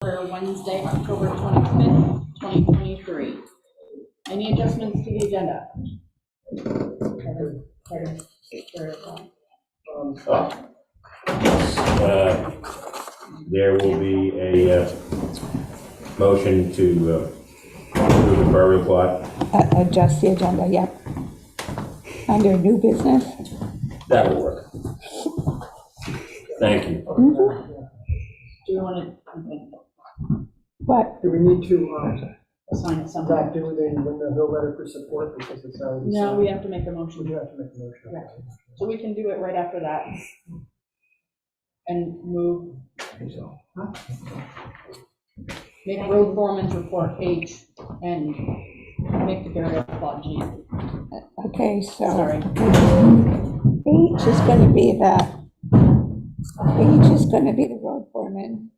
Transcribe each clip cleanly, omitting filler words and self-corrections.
for Wednesday, October 25th, 2023. Any adjustments to the agenda? There will be a motion to approve the burial plot. Adjust the agenda, yep. Under new business. That will work. Thank you. Do you want to? What? Do we need to Assign it somewhere? not do the bill letter for support because it's already No, signed? we have to make a We motion. do have to make a motion. Yeah. So we can do it right after that. And move, make road foreman's report H and make the burial plot G. Okay, so Sorry. H is going to be the road foreman.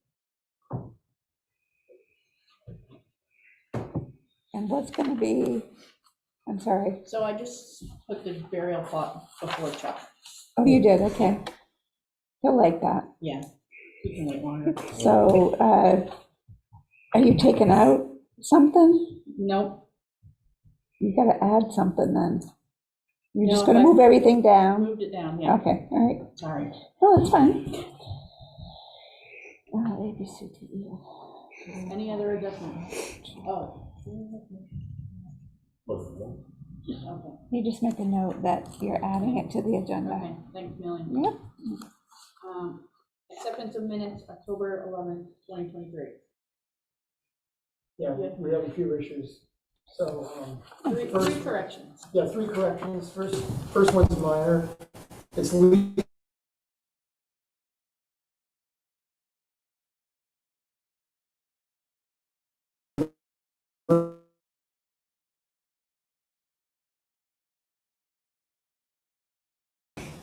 And what's going to be, I'm sorry. So I just put the burial plot before Chuck. Oh, you did, okay. He'll like that. Yeah, you can wait longer. So, are you taking out something? Nope, You gotta add something then. You're just No, gonna move everything down? moved it down, yeah, Okay, all right. sorry. No, that's fine. A, B, C, D, E. Any other adjustments? Oh. Okay, You just make a note that you're adding it to the agenda. okay, thanks, Millie. Yep. Acceptance of minutes, October 11th, 2023. Yeah, we have a few issues. So, Three corrections. yeah, 3 corrections. First one's minor. It's legal.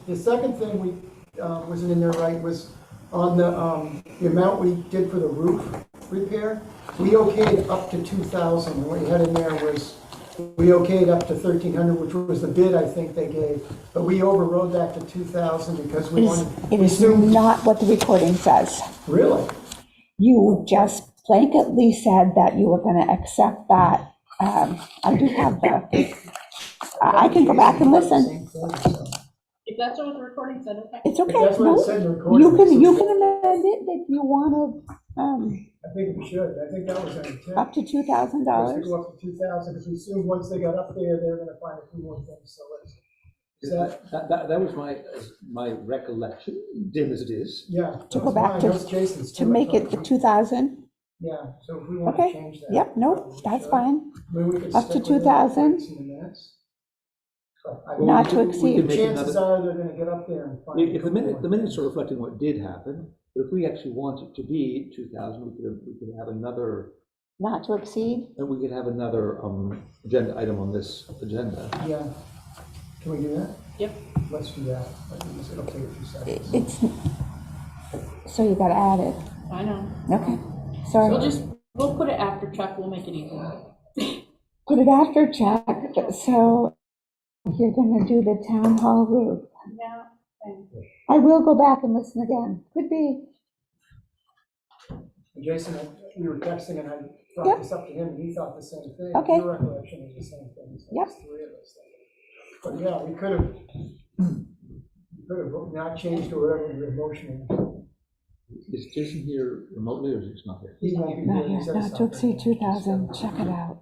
The second thing we wasn't in there right was on the amount we did for the roof repair. We okayed up to 2,000, and what you had in there was we okayed up to 1,300, which was the bid I think they gave, but we overrode that to 2,000 because we wanted. It is not what the recording says. Really? You just blanketly said that you were gonna accept that. I do have I can go back and listen. If that's what the recording said, okay. It's okay. That's what it No, said in the recording. you can amend it if you wanted, I think we should. I think that was an intent. up to $2,000. Let's go up to 2,000 because we assumed once they got up there, they were going to find a few more things. So that was my recollection, dim as it is. yeah. To go back to make it the 2,000. Yeah. So if we want to Okay, change that. yep, nope, that's fine. Maybe we could Up to stick with it 2,000. in the minutes. But I- Not to we exceed. can make Chances another- are they're going to get up there and find. If the minutes are reflecting what did happen, but if we actually want it to be 2,000, we could have another, Not to exceed? and we could have another agenda item on this agenda. Yeah. Can we do that? Yep. Let's do that. It'll take a few seconds. It's, so you gotta add it. I know. Okay, sorry. We'll put it after Chuck, we'll make it easier. Put it after Chuck. So you're gonna do the town hall roof. Yeah. And I will go back and listen again. Could be. And Jason, we were texting and I Yep. brought this up to him and he thought the same thing. Okay. Your recollection is the same thing. So Yep. it's 3 of us. But yeah, we could have not changed or whatever we were motioning. Is Jason here remotely, or is he not here? He won't be Not here. He yet, said not to something. exceed 2,000. Check it out.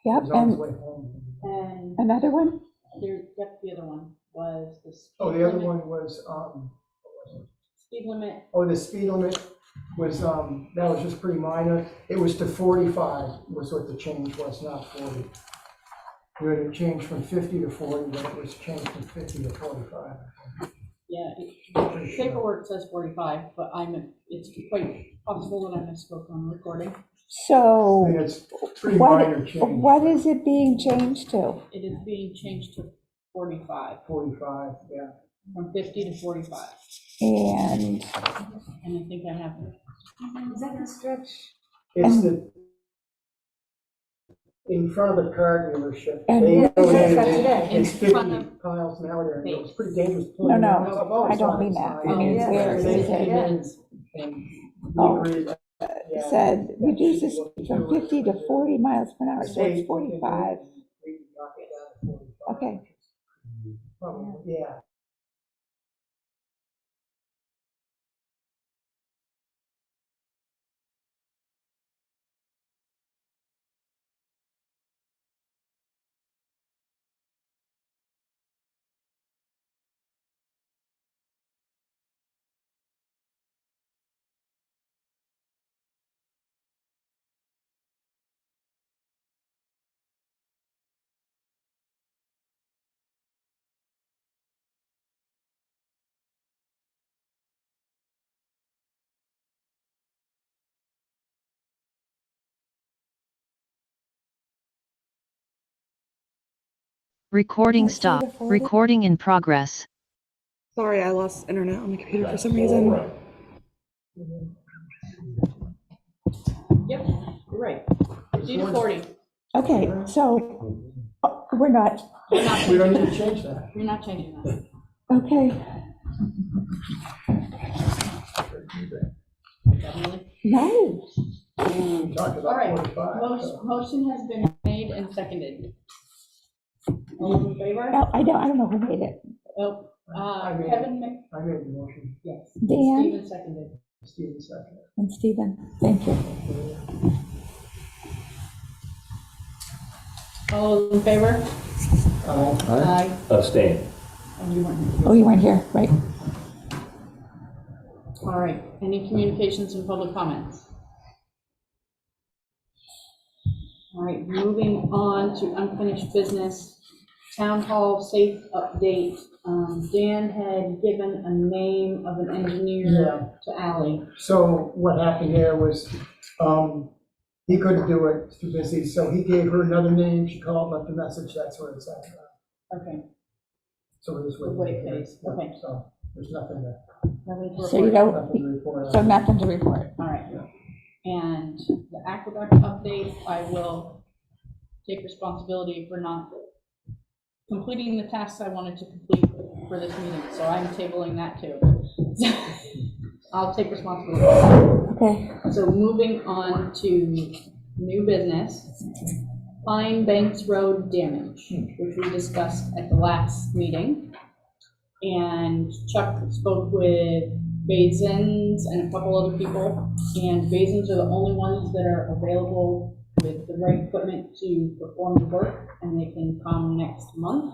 Yep, He's on his and way home. And another one? yep, the other one was the speed Oh, the other limit. one was, Speed limit, the speed limit was, that was just pretty minor. It was to 45 was what the change was, not 40. We had it changed from 50 to 40, but it was changed from 50 to 45. yeah, paperwork says 45, but it's quite possible that I misspoke on the recording. I So think it's pretty minor change. what is it being changed to? It is being changed to 45, 45, yeah. from 50 to 45. And And I think I have it. is that the stretch? It's the, in front of the car dealership. And They what is elevated that it. today? It's In 50 front of- miles an hour there, and it was pretty dangerous. No, pulling no, around. I've always I don't thought mean it's that. high. I mean, yeah. where is They it? came in and we Oh. agreed, said reduces from 50 to 40 miles per hour, so it's 45. Okay. Probably, yeah. Recording Let's see the stop. photo. Recording in progress. Sorry, I lost internet on the computer for some All reason. right. Yep, you're right. 50 to 40. Okay, so we're not, We're not We don't changing need to that. change that. We're not changing that. okay, Definitely. no. We talked All about right, 45. motion has been made and seconded. All those in favor? No, I don't know who made it. Oh, I made it. Kevin, ma- I made the motion, yes. Dan? Stephen seconded. Steven second. And Stephen, thank you. All those in favor? Aye. Abstain. And you weren't here. Oh, you weren't here, right? All right, any communications and public comments? All right, moving on to unfinished business, town hall safe update. Dan had given a name of an engineer to Ally. So what happened there was, he couldn't do it, it's too busy, so he gave her another name, she called, left a message, that's where it's at. Okay, So it is The what. way phase, okay. So there's nothing to, nothing to So you report. nothing to don't, report so on. nothing to report. All right, and the aqueduct update, I will take responsibility for not completing the tasks I wanted to complete for this meeting, so I'm tabling that too. I'll take responsibility. Okay, So moving on to new business, Pine Banks Road damage, which we discussed at the last meeting. And Chuck spoke with Basins and a couple other people, and Basins are the only ones that are available with the right equipment to perform the work, and they can come next month.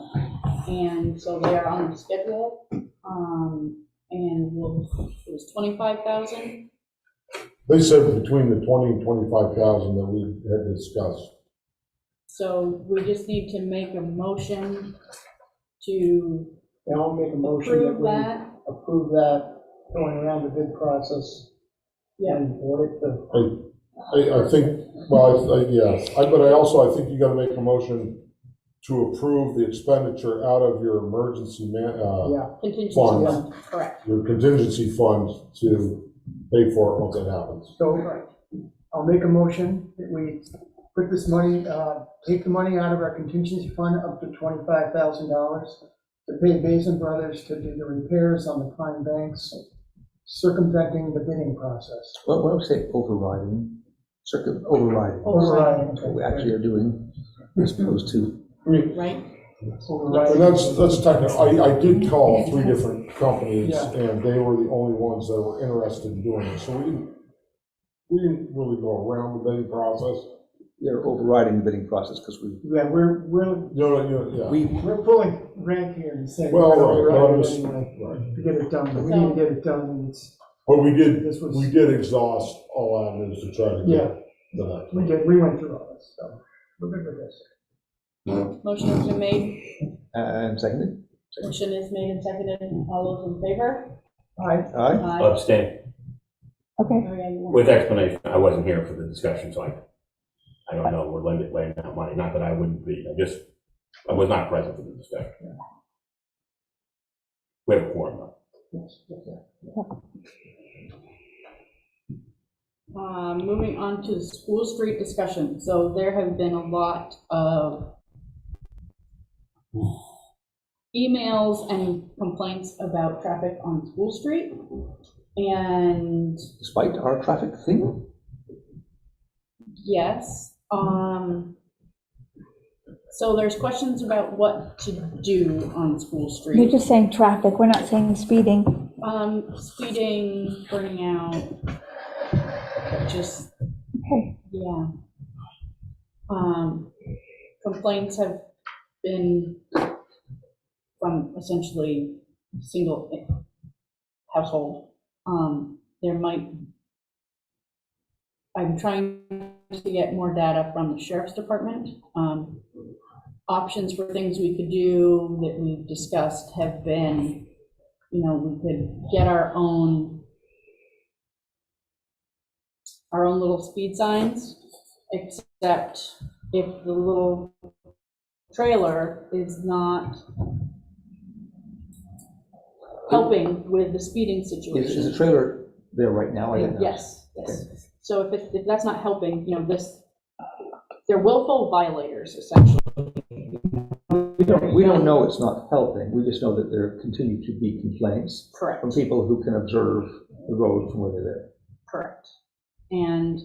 And so they are on the schedule, and it was 25,000. They said between the 20 and 25,000 that we had discussed. So we just need to make a motion to And I'll make a motion that approve we that. approve that, going around the bid process. Yeah. And audit the, I think, well, yes, but I also, I think you gotta make a motion to approve the expenditure out of your emergency yeah, Contingency Funds. fund, correct. your contingency fund to pay for it once it happens. so Correct. I'll make a motion that we put this money, take the money out of our contingency fund up to $25,000 to pay Basin Brothers to do the repairs on the Pine Banks, circumventing the bidding process. Well, when I say overriding, overriding, Overriding. what we actually are doing, as opposed to, I mean, Right? and that's technical. I did call 3 different companies Yeah. and they were the only ones that were interested in doing it. So we didn't really go around the bidding process. they're overriding the bidding process, because we, Yeah, we're Yeah. we're pulling rank here and saying. Well, we're right, overriding but I'm just- anyway right. To get it done, but we need to get it done, and it's, But we did this was. exhaust all avenues to try to Yeah. get the next. We went through all this, so we're good with this. Motion has been made, and seconded. motion is made and seconded, all those in favor? Aye. Aye. Aye. Abstain. okay. Oh, yeah, you were. With explanation, I wasn't here for the discussion, so I don't know, we're laying out money, not that I wouldn't be, I was not present for the discussion. We have a quorum though. Yes, Moving on to the School Street discussion, so there have been a lot of emails and complaints about traffic on School Street, and Despite our traffic thing, Yes. So there's questions about what to do on School You're Street. just saying traffic, we're not saying speeding. Speeding, burning out, just, Okay. yeah. Complaints have been from essentially single household. I'm trying to get more data from the sheriff's department. Options for things we could do that we've discussed have been, we could get our own little speed signs, except if the little trailer is not helping with the speeding situation. Is the trailer there right now? I didn't know. Yes. So if that's not helping, they're willful violators, essentially. We don't know it's not helping, we just know that there continue to be complaints Correct. from people who can observe the road from where they live. Correct. And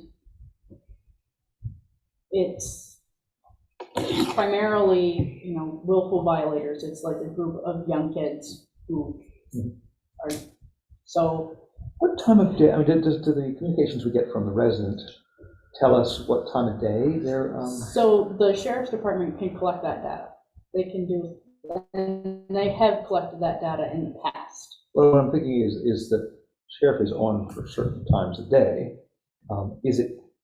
it's primarily, willful violators. It's like a group of young kids who are, so. What time of day, do the communications we get from the resident tell us what time of day they're? So the sheriff's department can collect that data. They can do, and they have collected that data in the past. Well, what I'm thinking is that sheriff is on for certain times of day. Is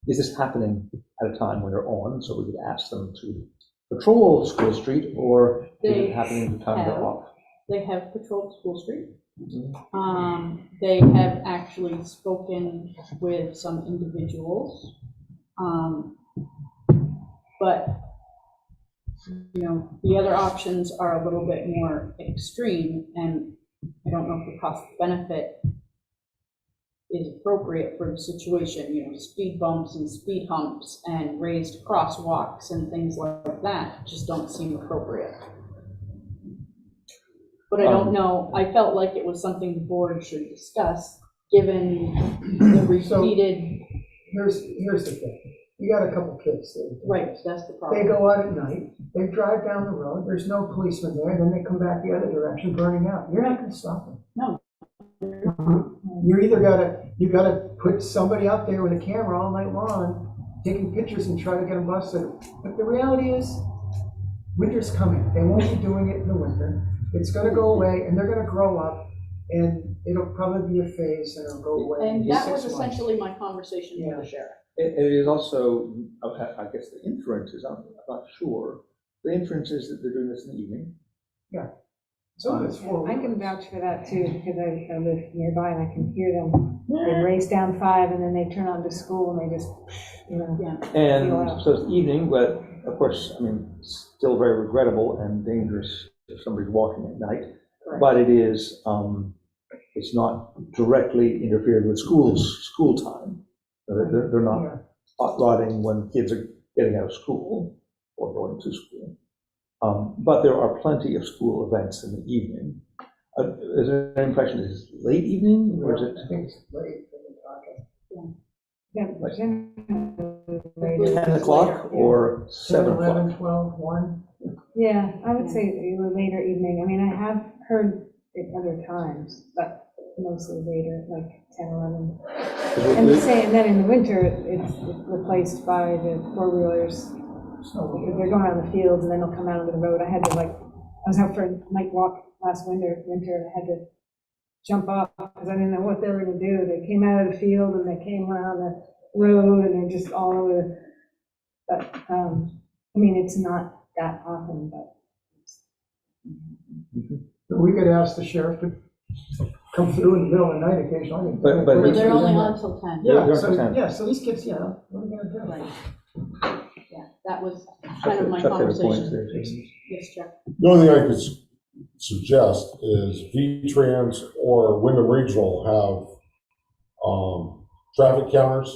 this happening at a time when they're on, so we could ask them to patrol School Street, or is it happening at the time they're off? They have patrolled School Street. Mm-hmm. They have actually spoken with some individuals, but the other options are a little bit more extreme, and I don't know if the cost benefit is appropriate for the situation. Speed bumps and speed humps and raised crosswalks and things like that just don't seem appropriate. But I don't know, I felt like it was something the board should discuss, given the repeated. Here's the thing, you got a couple kids there. Right, that's the They problem. go out at night, they drive down the road, there's no policeman there, and then they come back the other direction burning out. You're not gonna stop them. No. You gotta put somebody out there with a camera all night long, taking pictures and try to get them busted. But the reality is, winter's coming. They won't be doing it in the winter. It's gonna go away, and they're gonna grow up, and it'll probably be a phase, and it'll go away. And in that 6 was months. essentially my conversation with the sheriff. It is also, I guess the inference is, I'm not sure, the inference is that they're doing this in the evening. Some of it's I can vouch for that too, because I live nearby and I can hear them. They race down 5 and then they turn on to school and they just, Yeah. And so it's evening, but of course, still very regrettable and dangerous if somebody's walking at night. Correct. But it is, it's not directly interfered with school time. They're not hot rodding when kids are getting out of school or going to school. But there are plenty of school events in the evening. Is there an impression that it's late evening, or is it I think it's late. yeah, Like 10 10 o'clock or 7 o'clock? 11, 12, 1. Yeah, I would say later evening. I mean, I have heard it other times, but mostly later, like 10, 11. And the same, then in the winter, it's replaced by the four-wheelers. Because they're going around the fields and then they'll come out onto the road. I was out for a night walk last winter, and I had to jump off because I didn't know what they were going to do. They came out of the field and they came around the road and they're just all over. But, it's not that often, but. We could ask the sheriff to come through in the middle of the night occasionally. But But they're only on till 10. So these kids, what are they gonna do? Right. Yeah, that was kind of my Chuck had a point conversation. there, Jason. Yes, Chuck. The only thing I could suggest is V-Trans or Wyndham Regional have traffic counters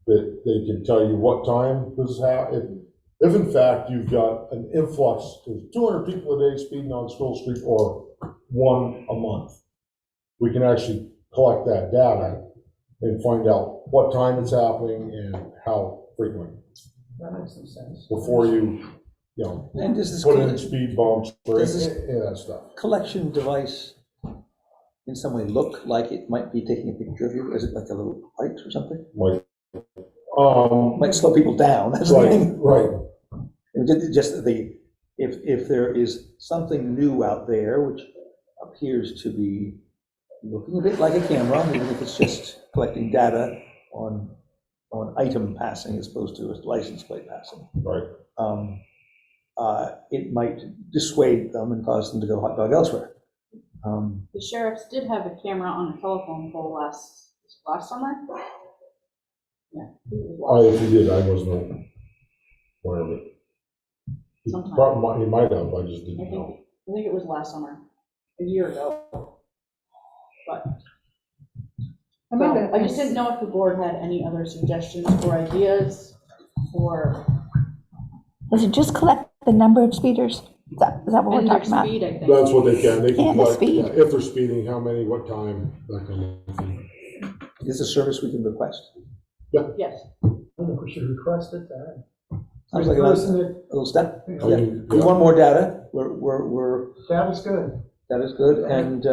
that they can tell you what time this is happening. If in fact you've got an influx of 200 people a day speeding on School Street or one a month, we can actually collect that data and find out what time it's happening and how frequent, That makes some sense. before you know, And does this put in speed bumps or Does this- any of that stuff. collection device in some way look like it might be taking a picture of you? Is it like a little light or something? Like, Might slow people down, that's the right, thing. right. Just if there is something new out there, which appears to be looking a bit like a camera, even if it's just collecting data on item passing as opposed to a license plate passing. Right. It might dissuade them and cause them to go hot dog elsewhere. The sheriffs did have a camera on a telephone pole last summer. Yeah. I think it was If he did, I wasn't aware of it. He Sometime. probably, he might have, I just I didn't know. think it was last summer, a year ago. But I just didn't know if the board had any other suggestions or ideas, or Does it just collect the number of speeders? Is that what we're and their talking about? speed, I think. That's what they can, they can, And the like, speed. if they're speeding, how many, what time, that kind of thing. Is this a service we can request? Yes. I don't know if we should request it, that. Sounds like a Person that, little step. I Yeah. mean, We want more data. We're, that is good. that is good. And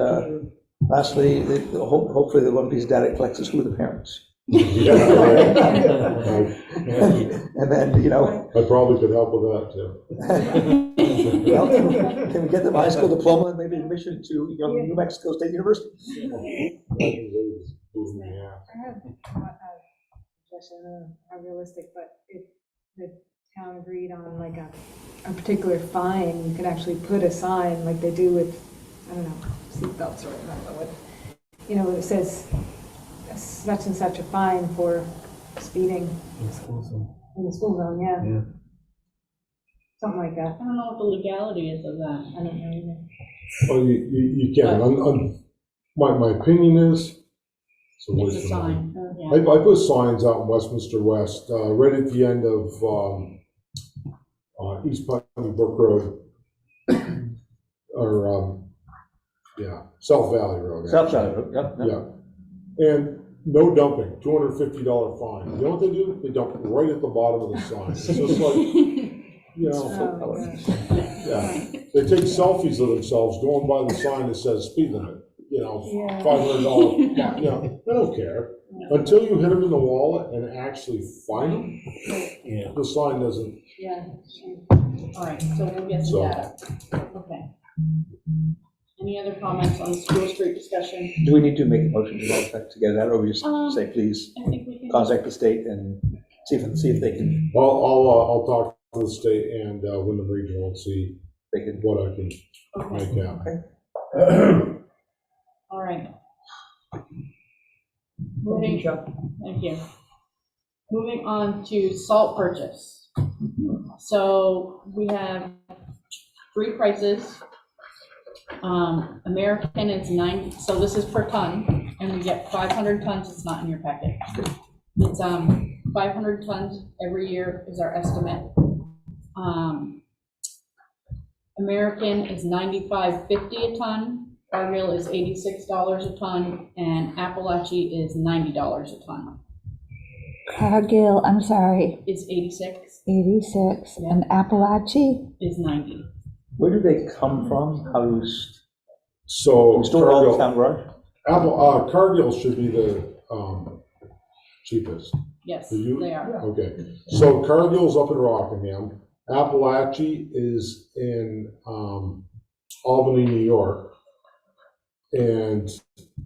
lastly, hopefully the one piece of data it collects is who are the parents. Yeah, right. And then, you know, I probably could help with that too. well, can we get them a high school diploma and maybe admission to New Mexico State University? I have a suggestion, I don't know how realistic, but if the town agreed on like a particular fine, you could actually put a sign like they do with, I don't know, seatbelts or whatever, what, you know, it says such and such a fine for speeding in the school zone, yeah. Something like that. I don't know what the legality is of that. I don't know either. Well, you can, my opinion is, it's a It's waste a of sign. money. I put signs out in Westminster West, right at the end of, East Putney Brook Road. Or, South Valley Road. South actually. Side of it, yep. Yeah, and no dumping, $250 fine. You know what they do? They dump right at the bottom of the sign. It's just like, you know, Oh, my gosh. yeah. They take selfies of themselves going by the sign that says speed limit, you know, Yeah. $500, you know, they don't care. Until you hit them in the wallet and actually find them, the sign doesn't. Yeah. All right, so we'll get to So- that. Okay. Any other comments on the school street discussion? Do we need to make a motion to that effect to get that, or we just say, please I think we can. contact the state and see if they can, I'll talk to the state and Wyndham Regional and see they can. what I can Okay. make out. All right. Thank Moving, you, Chuck. thank you. Moving on to salt purchase. So we have three prices. American is 90, so this is per ton, and we get 500 tons, it's not in your packet. It's 500 tons every year is our estimate. American is $95.50 a ton, Cargill is $86 a ton, and Appalachia is $90 a ton. Cargill, I'm sorry, Is 86, 86, and Appalachia? is 90. Where do they come from? How do we So store all the Cargill, town garage? Cargill should be the cheapest. Yes, Do you- they are. Okay, so Cargill's up in Rockingham. Appalachia is in Albany, New York. And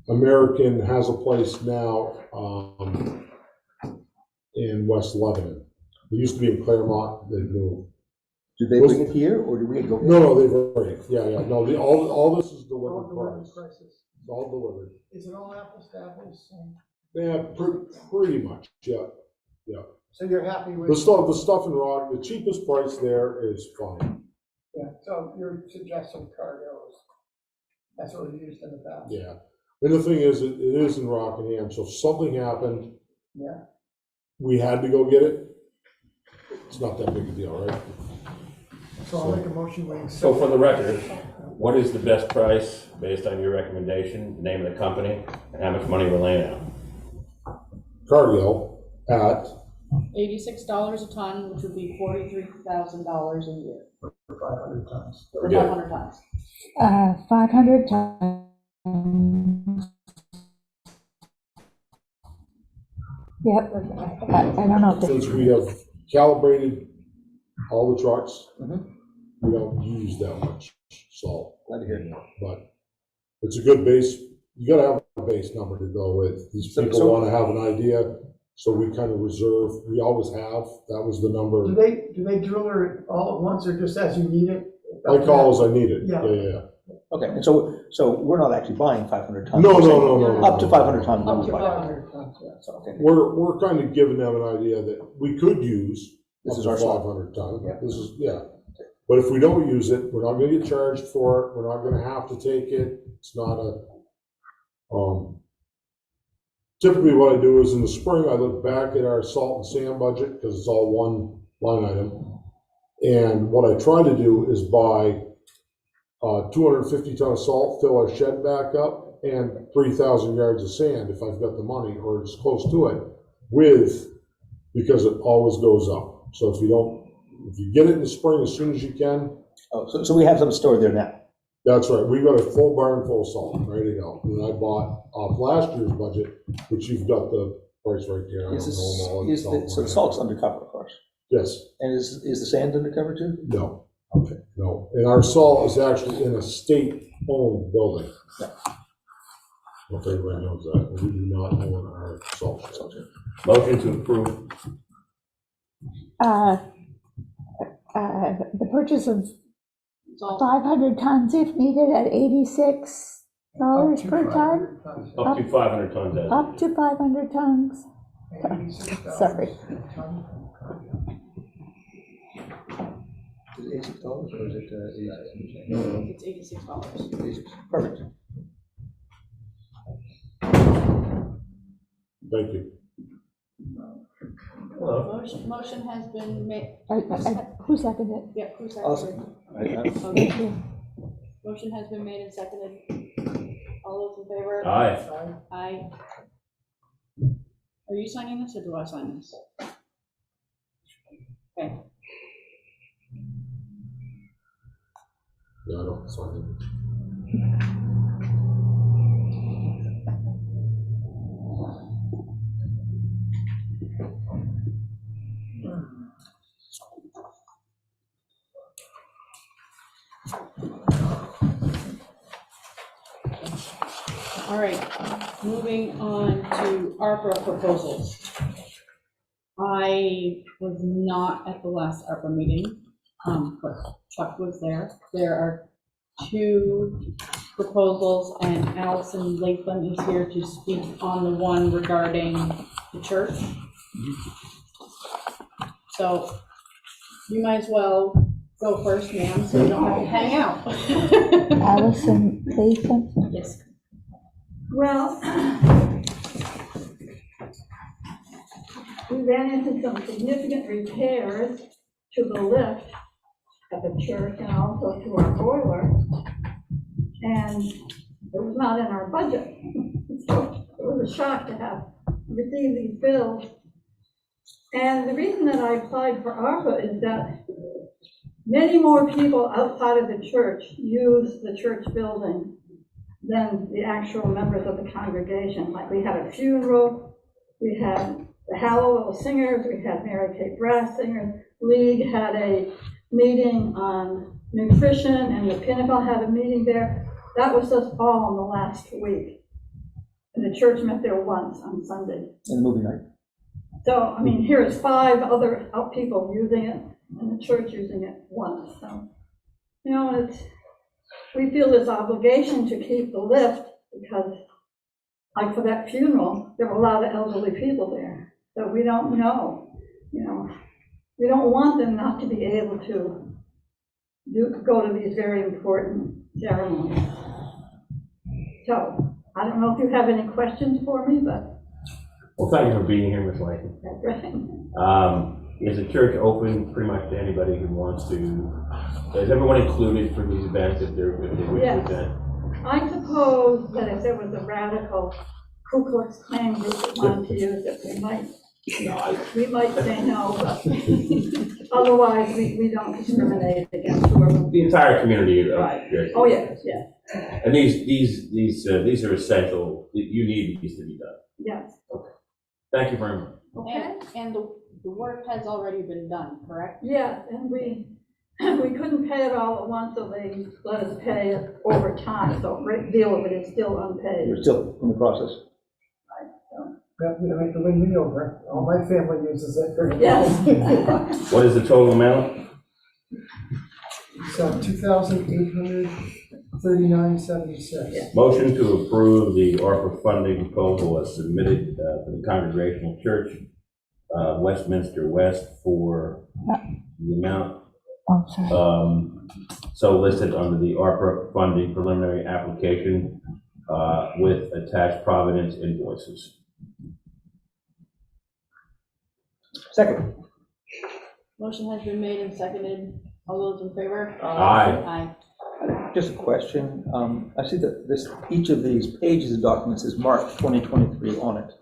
American has a place now in West Lebanon. It used to be in Claremont, they moved. Do they bring it here, or do we go? No, they've already, no, all this is All delivered delivery price. prices. It's all delivered. Is it all apples to apples? Yeah, pretty much, yeah. So you're happy with? The stuff in Rock, the cheapest price there is fine, Yeah, so you're suggesting Cargill's, that's what we used in the past? yeah. And the thing is, it is in Rockingham, so if something happened, Yeah, we had to go get it, it's not that big a deal, right? so I'll make a motion, we accept. So for the record, what is the best price based on your recommendation, name of the company, and how much money we're laying out? Cargill at $86 a ton, which would be $43,000 a year, For 500 tons. for Yeah. 500 tons. 500 tons. Yep, I don't know if Since we have calibrated all the trucks, Mhm. we don't use that much salt. Glad to hear it. But it's a good base, you gotta have a base number to go with. These So- people so- wanna have an idea, so we kind of reserve, we always have, that was the Do number. they drill her all at once or just as you need it? I call as I need it, Yeah. yeah. Okay, and so we're not actually buying 500 tons? No, we're no, saying no, no. Up to 500 tons. Up we'll to buy. 500. 500 tons, yeah. So, okay. We're kind of giving them an idea that we could use This up is to our salt. 500 ton. Yeah. This is, yeah. But if we don't use it, we're not gonna get charged for it, we're not gonna have to take it, it's not a, typically what I do is in the spring, I look back at our salt and sand budget, because it's all one line item. And what I try to do is buy 250 ton of salt, fill our shed back up, and 3,000 yards of sand if I've got the money, or it's close to it, because it always goes up. So if you get it in the spring as soon as you can, Oh, so we have some stored there now? that's right, we got a full barn full of salt, ready to go. And I bought off last year's budget, which you've got the price right there. I Is don't know them all. this, so the salt's undercover, of course. Yes, And is the sand undercover too? no. Okay. No, and our salt is actually in a state-owned building. Yeah. If everybody knows that, we do not own our salt shed. Motion to approve. the purchase of So 500 tons if needed at $86 Up to per ton, 500 tons. Up to 500 tons. as up to 500 tons. $86 Sorry. a ton. Is it $86 or is it 86? it's $86. 86. Perfect. Thank you. Hello. Motion has been made. Who seconded it? Yeah, who Awesome. seconded? Thank you. Motion has been made and seconded. All those in favor? Aye. Aye. Are you signing this or do I sign this? Okay. Yeah, I don't sign it. All right, moving on to ARPA proposals. I was not at the last ARPA meeting, but Chuck was there. There are two proposals, and Allison Latham is here to speak on the one regarding the church. So you might as well go first, ma'am, so you don't have to hang out. Allison Latham. Yes. Well, we ran into some significant repairs to the lift at the church and also to our boiler. And it was not in our budget. So it was a shock to have received these bills. And the reason that I applied for ARPA is that many more people outside of the church use the church building than the actual members of the congregation. Like, we had a funeral, we had the Hallowell Singers, we had Mary Kay Brass Singers, League had a meeting on nutrition, and the Pinnacle had a meeting there. That was just all in the last week. And the church met there once on Sunday. And the movie night? So, I mean, here's 5 other people using it, and the church using it once. So, you know, we feel this obligation to keep the lift because, like for that funeral, there were a lot of elderly people there. So we don't know, you know, we don't want them not to be able to go to these very important ceremonies. So, I don't know if you have any questions for me, but Well, thank you for being here, Ms. Lang. that's right. Is the church open pretty much to anybody who wants to? Is everyone included for these events if they wish to Yes. attend? I suppose that if there was a radical Ku Klux Klan group that wanted to use it, we might we might say no, but otherwise, we don't discriminate against whoever. The entire community. Right. Oh, yes, yes, And these are essential, you need these to be done. yes. Thank you very much. Okay. And the work has already been done, correct? Yeah, and we couldn't pay it all at once, so they let us pay it over time, so a great deal of it is still unpaid. You're still in the process. Yeah, you don't have to win me over. All my family uses it. Yes. What is the total amount? So $2,839.76. Motion to approve the ARPA funding proposal as submitted for the Congregational Church, Westminster West, for the amount Oh, sorry. so listed under the ARPA funding preliminary application with attached Providence invoices. Second. Motion has been made and seconded. All those in favor? Aye. Aye. Just a question. I see that each of these pages of documents is marked 2023 on it,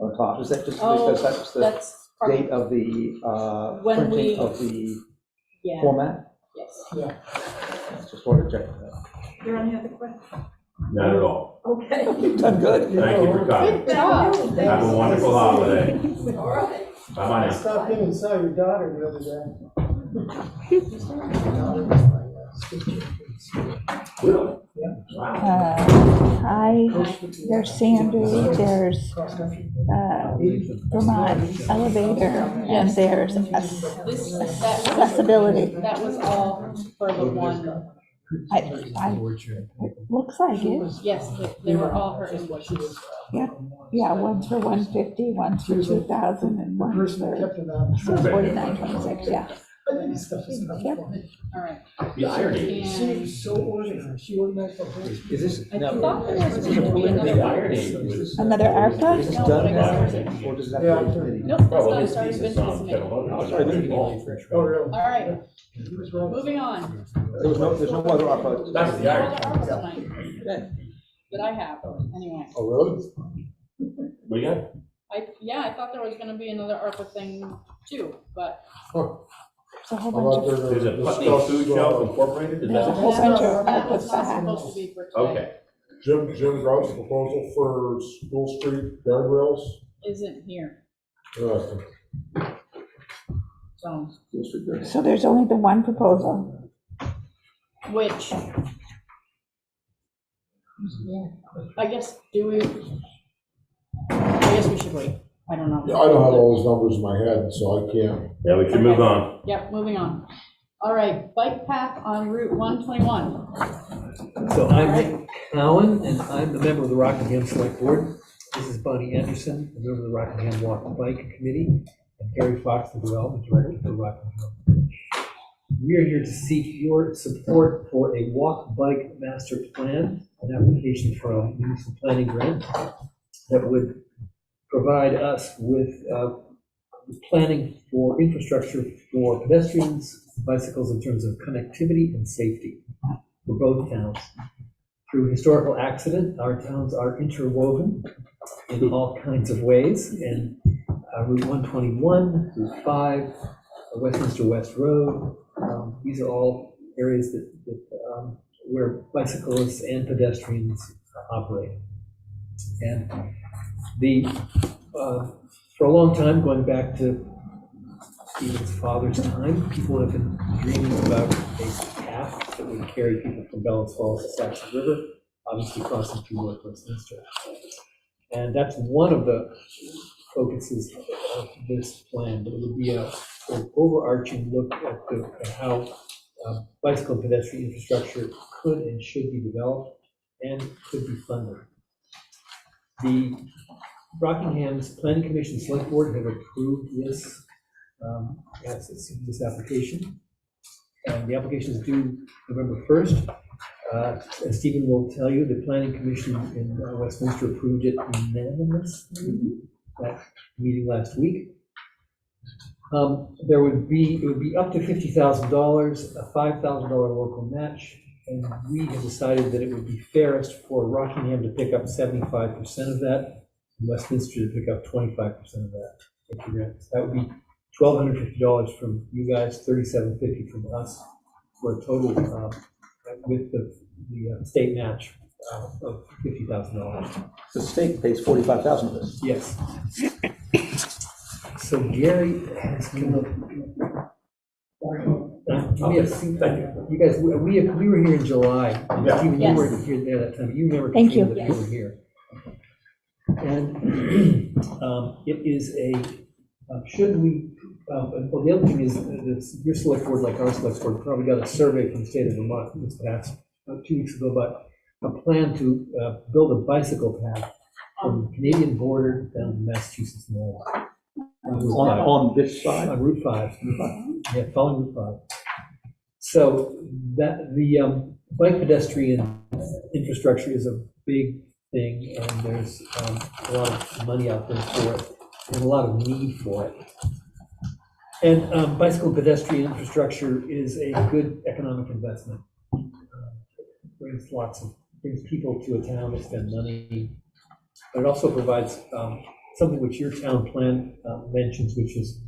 on top. Is that just because that's the That's part date of the When we- printing of the yeah, format? yes. Just wanted to check that. Is there any other questions? Not at all. Okay. You've done good. Thank you for coming. Good job. Have a wonderful holiday. All right. Bye-bye I now. stopped in and saw your daughter the other day. Really? Wow. Hi, there's Sandy, there's Vermont Elevator, and there's accessibility. That was all for the one, It looks like it. yes, they were all her invoices. Yeah, one's for 150, one's for 2,000, and The one's person that for kept it on. 49.26, yeah. I think this stuff is not Yep. funny. All right. The irony. She And was so organized. She organized the whole. Is this, I now, thought there was is this going to be a The another. irony was. Another is ARPA? this No, done but I now, got or does that Yeah. go to committee? Nope, that's Well, not, this sorry, piece been is to on submit. Oh, sorry, All Oh, really? All right, He was right. moving on. There's no other ARPA. That's the No irony. other ARPA tonight Okay. that I have, anyway. Oh, really? We got, I thought there was gonna be another ARPA thing too, but. It's a whole How bunch about of, they're there's a gonna Putney discuss, Food Shelf Incorporated, is a that? whole bunch of That ARPA was not stuff. supposed to be for today. Okay. Jim Grout's proposal for School Street guardrails? Isn't here, Interesting. so, so there's only the one proposal. which. I guess, I guess we should wait, I don't know. Yeah, I don't have all those numbers in my head, so I can't. Yeah, we should move on. Yep, moving on. All right, bike path on Route 121. So I'm Nick Cowan, and I'm a member of the Rockingham Select Board. This is Bonnie Anderson, a member of the Rockingham Walk and Bike Committee, and Harry Fox, the Development Director for Rockingham. We are here to seek your support for a walk-bike master plan, an application for a municipal planning grant that would provide us with planning for infrastructure for pedestrians, bicycles in terms of connectivity and safety for both towns. Through historical accident, our towns are interwoven in all kinds of ways, and Route 121, Route 5, Westminster West Road, these are all areas that where bicyclists and pedestrians operate. And for a long time, going back to Stephen's father's time, people have been dreaming about a path that would carry people from Bellows Falls to Saxon River, obviously crossing through North Westminster. And that's one of the focuses of this plan, but it would be an overarching look at how bicycle and pedestrian infrastructure could and should be developed and could be funded. The Rockingham's Planning Commission Select Board have approved this application, and the application is due November 1st. As Stephen will tell you, the Planning Commission in Westminster approved it unanimously at meeting last week. It would be up to $50,000, a $5,000 local match, and we have decided that it would be fairest for Rockingham to pick up 75% of that, and Westminster to pick up 25% of that. That would be $1,250 from you guys, $3,750 from us, for a total, with the state match of $50,000. The state pays 45,000 of this. Yes. So Gary has come up. Yes, you guys, we were here in July. Yeah. Stephen, you Yes. weren't here there that time. You remember Thank you. that you were here. And it is should we, well, the other thing is, your select board, like our select board, probably got a survey from the state of Vermont this past, 2 weeks ago, about a plan to build a bicycle path from the Canadian border down to Massachusetts line. On this side? On Route 5. Yeah, following Route 5. So that the bike pedestrian infrastructure is a big thing, and there's a lot of money out there for it, and a lot of need for it. And bicycle pedestrian infrastructure is a good economic investment. Brings people to a town to spend money, but it also provides something which your town plan mentions, which is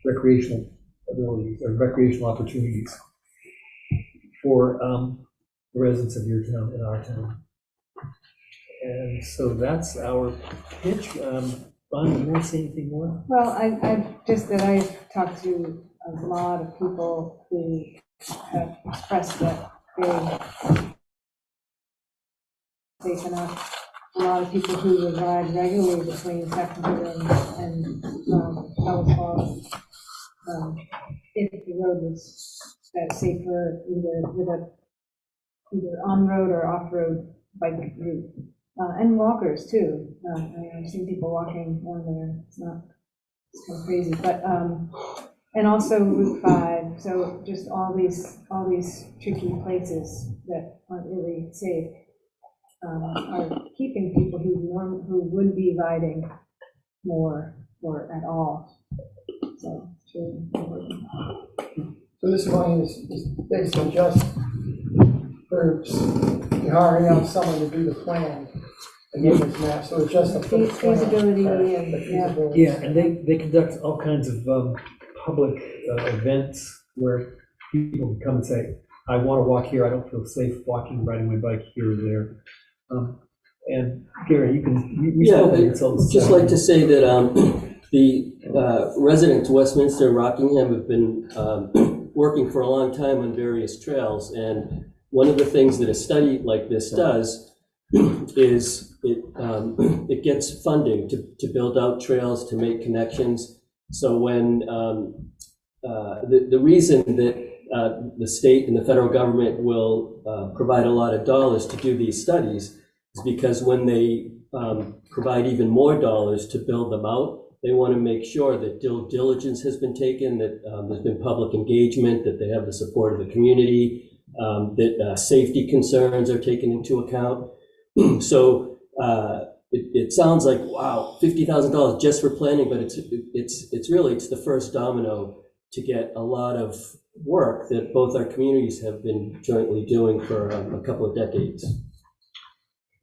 recreational abilities or recreational opportunities for the residents of your town and our town. And so that's our pitch. Bonnie, you want to say anything more? Well, I've talked to a lot of people who have expressed that they've taken up. A lot of people who reside regularly between Saxonwood and Fells Falls. If the road was safer, either on-road or off-road bike route. And walkers too. I've seen people walking on there. It's kind of crazy, but and also Route 5. So just all these tricky places that aren't really safe are keeping people who would be riding more or at all. So it's really important. So this money is basically just for hiring out someone to do the plan and get this map, so it's just a full plan. Feasibility, Right, and, the yeah. feasibility. Yeah, and they conduct all kinds of public events where people can come and say, I want to walk here, I don't feel safe riding my bike here or there. And Gary, we Yeah, spoke I'd just like to say that the residents of Westminster and Rockingham have been working for a long time on various trails, and one of the things that a study like this does is it gets funding to build out trails, to make connections. So when the reason that the state and the federal government will provide a lot of dollars to do these studies is because when they provide even more dollars to build them out, they want to make sure that due diligence has been taken, that there's been public engagement, that they have the support of the community, that safety concerns are taken into account. So it sounds like, wow, $50,000 just for planning, but it's the first domino to get a lot of work that both our communities have been jointly doing for a couple of decades.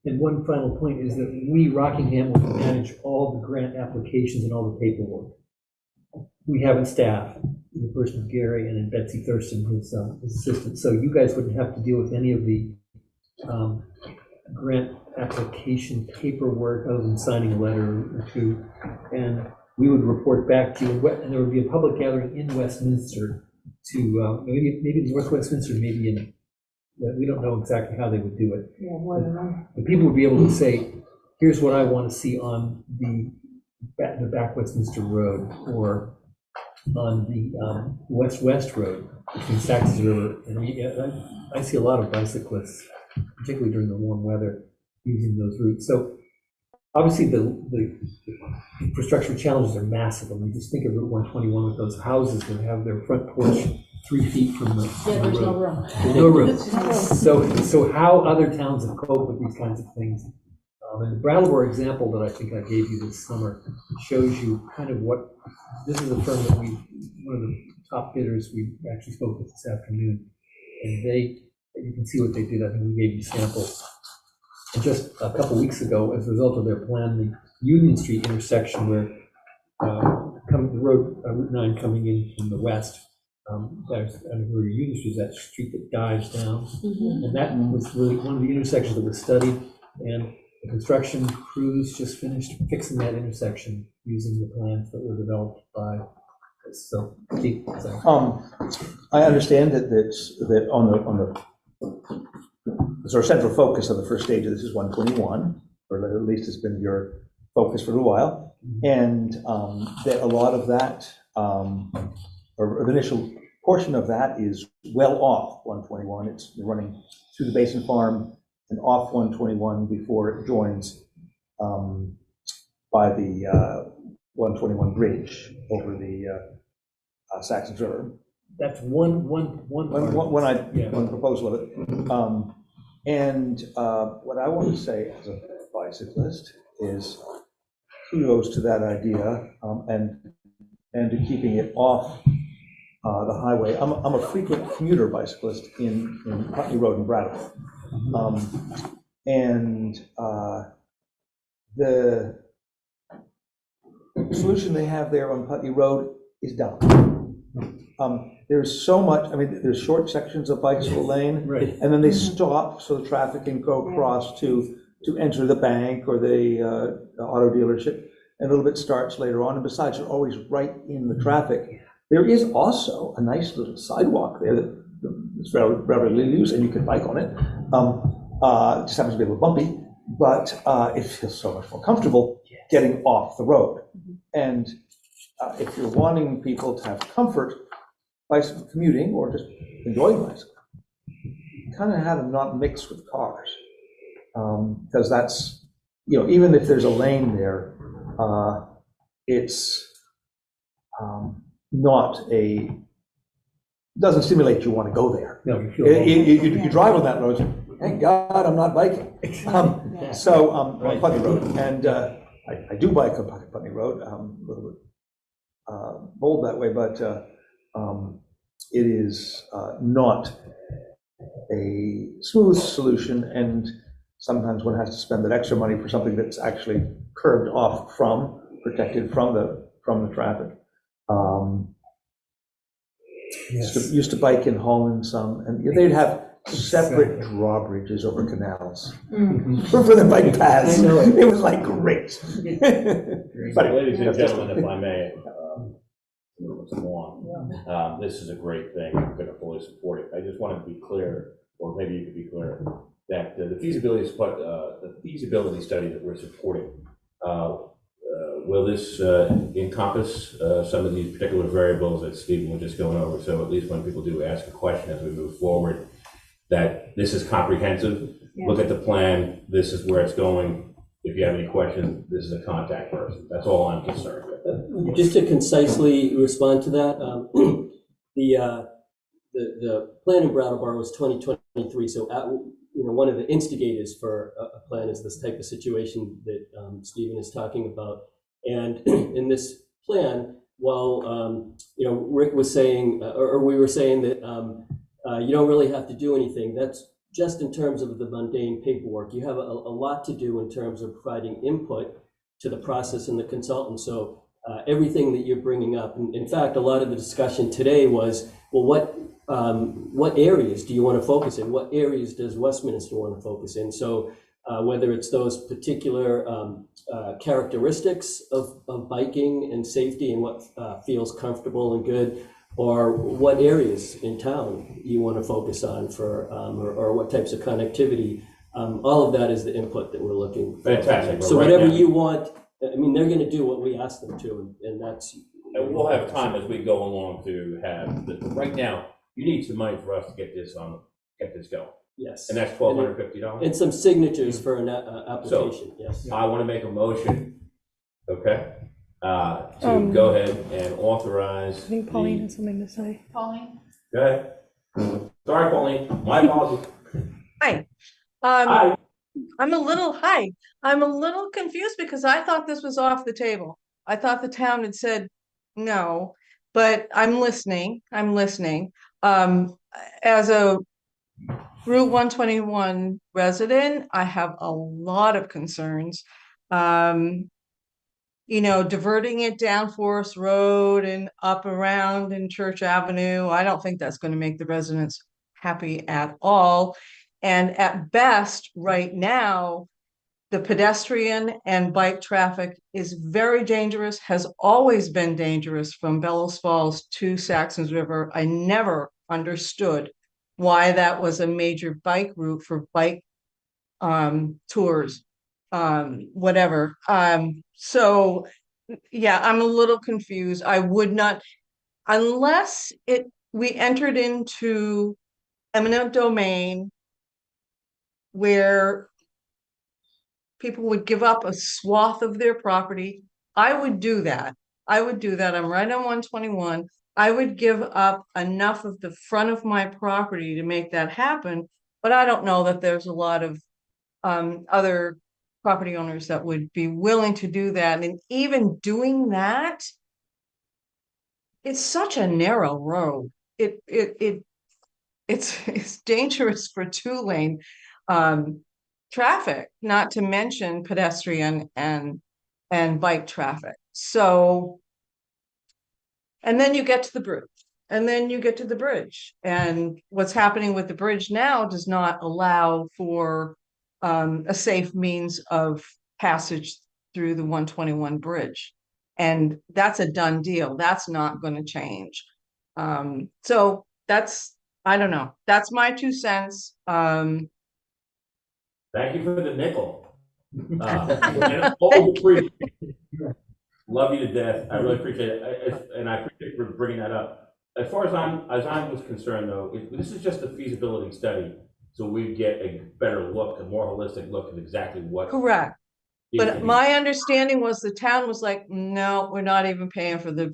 And one final point is that we, Rockingham, will manage all the grant applications and all the paperwork. We have a staff, in the person of Gary and then Betsy Thurston, his assistant. So you guys wouldn't have to deal with any of the grant application paperwork other than signing a letter or two. And we would report back to you, and there would be a public gathering in Westminster to maybe North Westminster, maybe in. We don't know exactly how they would do it. Yeah, more than one. But people would be able to say, here's what I want to see on the back Westminster Road, or on the West Road between Saxons River. And I see a lot of bicyclists, particularly during the warm weather, using those routes. So obviously the infrastructure challenges are massive. I mean, just think of Route 121 with those houses that have their front porch 3 feet from the There's no road. room. There's no room. So how other towns have coped with these kinds of things. And the Brattleboro example that I think I gave you this summer shows you kind of what, this is a firm that one of the top bidders we actually spoke with this afternoon. And you can see what they did. I think we gave you samples. And just a couple weeks ago, as a result of their plan, the Union Street intersection where coming, the road, Route 9 coming in from the west. There's, I don't know where you use, is that street that dives down. And that was really one of the intersections that was studied. And the construction crews just finished fixing that intersection using the plans that were developed by, so. I understand that on the sort of central focus of the first stage of this is 121, or at least it's been your focus for a while, and that a lot of that, or the initial portion of that is well off 121. It's running through the Basin Farm and off 121 before it joins by the 121 bridge over the Saxons River. That's one proposal of it. And what I want to say as a bicyclist is kudos to that idea, and to keeping it off the highway. I'm a frequent commuter bicyclist in Putney Road in Bradford. And the solution they have there on Putney Road is dumb. There's so much, I mean, there's short sections of bicycle lane, Right. and then they stop so the traffic can go across to enter the bank or the auto dealership, and a little bit starts later on, and besides, you're always right in the traffic. There is also a nice little sidewalk there that is relatively loose, and you can bike on it. It just happens to be a little bumpy, but it feels so much more comfortable getting off the road. And if you're wanting people to have comfort, bicycle commuting or just enjoying bicycle, you kind of have them not mix with cars, because that's, even if there's a lane there, it's doesn't stimulate you want to go there. No, you feel You drive on that road, thank God I'm not biking. On Putney Road, and I do bike on Putney Road, a little bit bold that way, but it is not a smooth solution, and sometimes one has to spend that extra money for something that's actually curbed off from, protected from the traffic. Yes. Used to bike in Holland some, and they'd have separate drawbridges over canals for the bike paths. It was like great. But ladies and gentlemen, if I may, this is a great thing. I'm going to fully support it. I just want to be clear, or maybe you could be clear, that the feasibility study that we're supporting, will this encompass some of these particular variables that Stephen was just going over? So at least when people do ask a question as we move forward, that this is comprehensive. Yeah. Look at the plan. This is where it's going. If you have any questions, this is a contact person. That's all I'm concerned with. Just to concisely respond to that, the plan in Brattleboro was 2023. So one of the instigators for a plan is this type of situation that Stephen is talking about. And in this plan, while Rick was saying, or we were saying that you don't really have to do anything. That's just in terms of the mundane paperwork. You have a lot to do in terms of providing input to the process and the consultant. So everything that you're bringing up, in fact, a lot of the discussion today was, well, what areas do you want to focus in? What areas does Westminster want to focus in? So whether it's those particular characteristics of biking and safety and what feels comfortable and good, or what areas in town you want to focus on for, or what types of connectivity. All of that is the input that we're looking for. Fantastic. So whatever you want, I mean, they're going to do what we ask them to, and that's. And we'll have time as we go along to have, right now, you need some money for us to get this going. Yes. And that's $1,250? And some signatures for an application, yes. I want to make a motion, okay, to go ahead and authorize. I think Pauline has something to say. Pauline? Go ahead. Sorry, Pauline, my apologies. Hi. Hi. I'm a little confused because I thought this was off the table. I thought the town had said no, but I'm listening. As a Route 121 resident, I have a lot of concerns. diverting it down Forest Road and up around in Church Avenue, I don't think that's going to make the residents happy at all. And at best, right now, the pedestrian and bike traffic is very dangerous, has always been dangerous from Bellows Falls to Saxons River. I never understood why that was a major bike route for bike tours, whatever. So yeah, I'm a little confused. I would not, unless we entered into eminent domain where people would give up a swath of their property, I would do that. I would do that. I'm right on 121. I would give up enough of the front of my property to make that happen. But I don't know that there's a lot of other property owners that would be willing to do that. And even doing that, it's such a narrow road. It's dangerous for two-lane traffic, not to mention pedestrian and bike traffic. So, and then you get to the bridge, and what's happening with the bridge now does not allow for a safe means of passage through the 121 bridge. And that's a done deal. That's not going to change. So I don't know. That's my 2 cents. Thank you for the nickel. Love you to death. I really appreciate it. And I appreciate you for bringing that up. As far as I was concerned, though, this is just a feasibility study. So we get a better look, a more holistic look at exactly what. Correct. But my understanding was the town was like, no, we're not even paying for the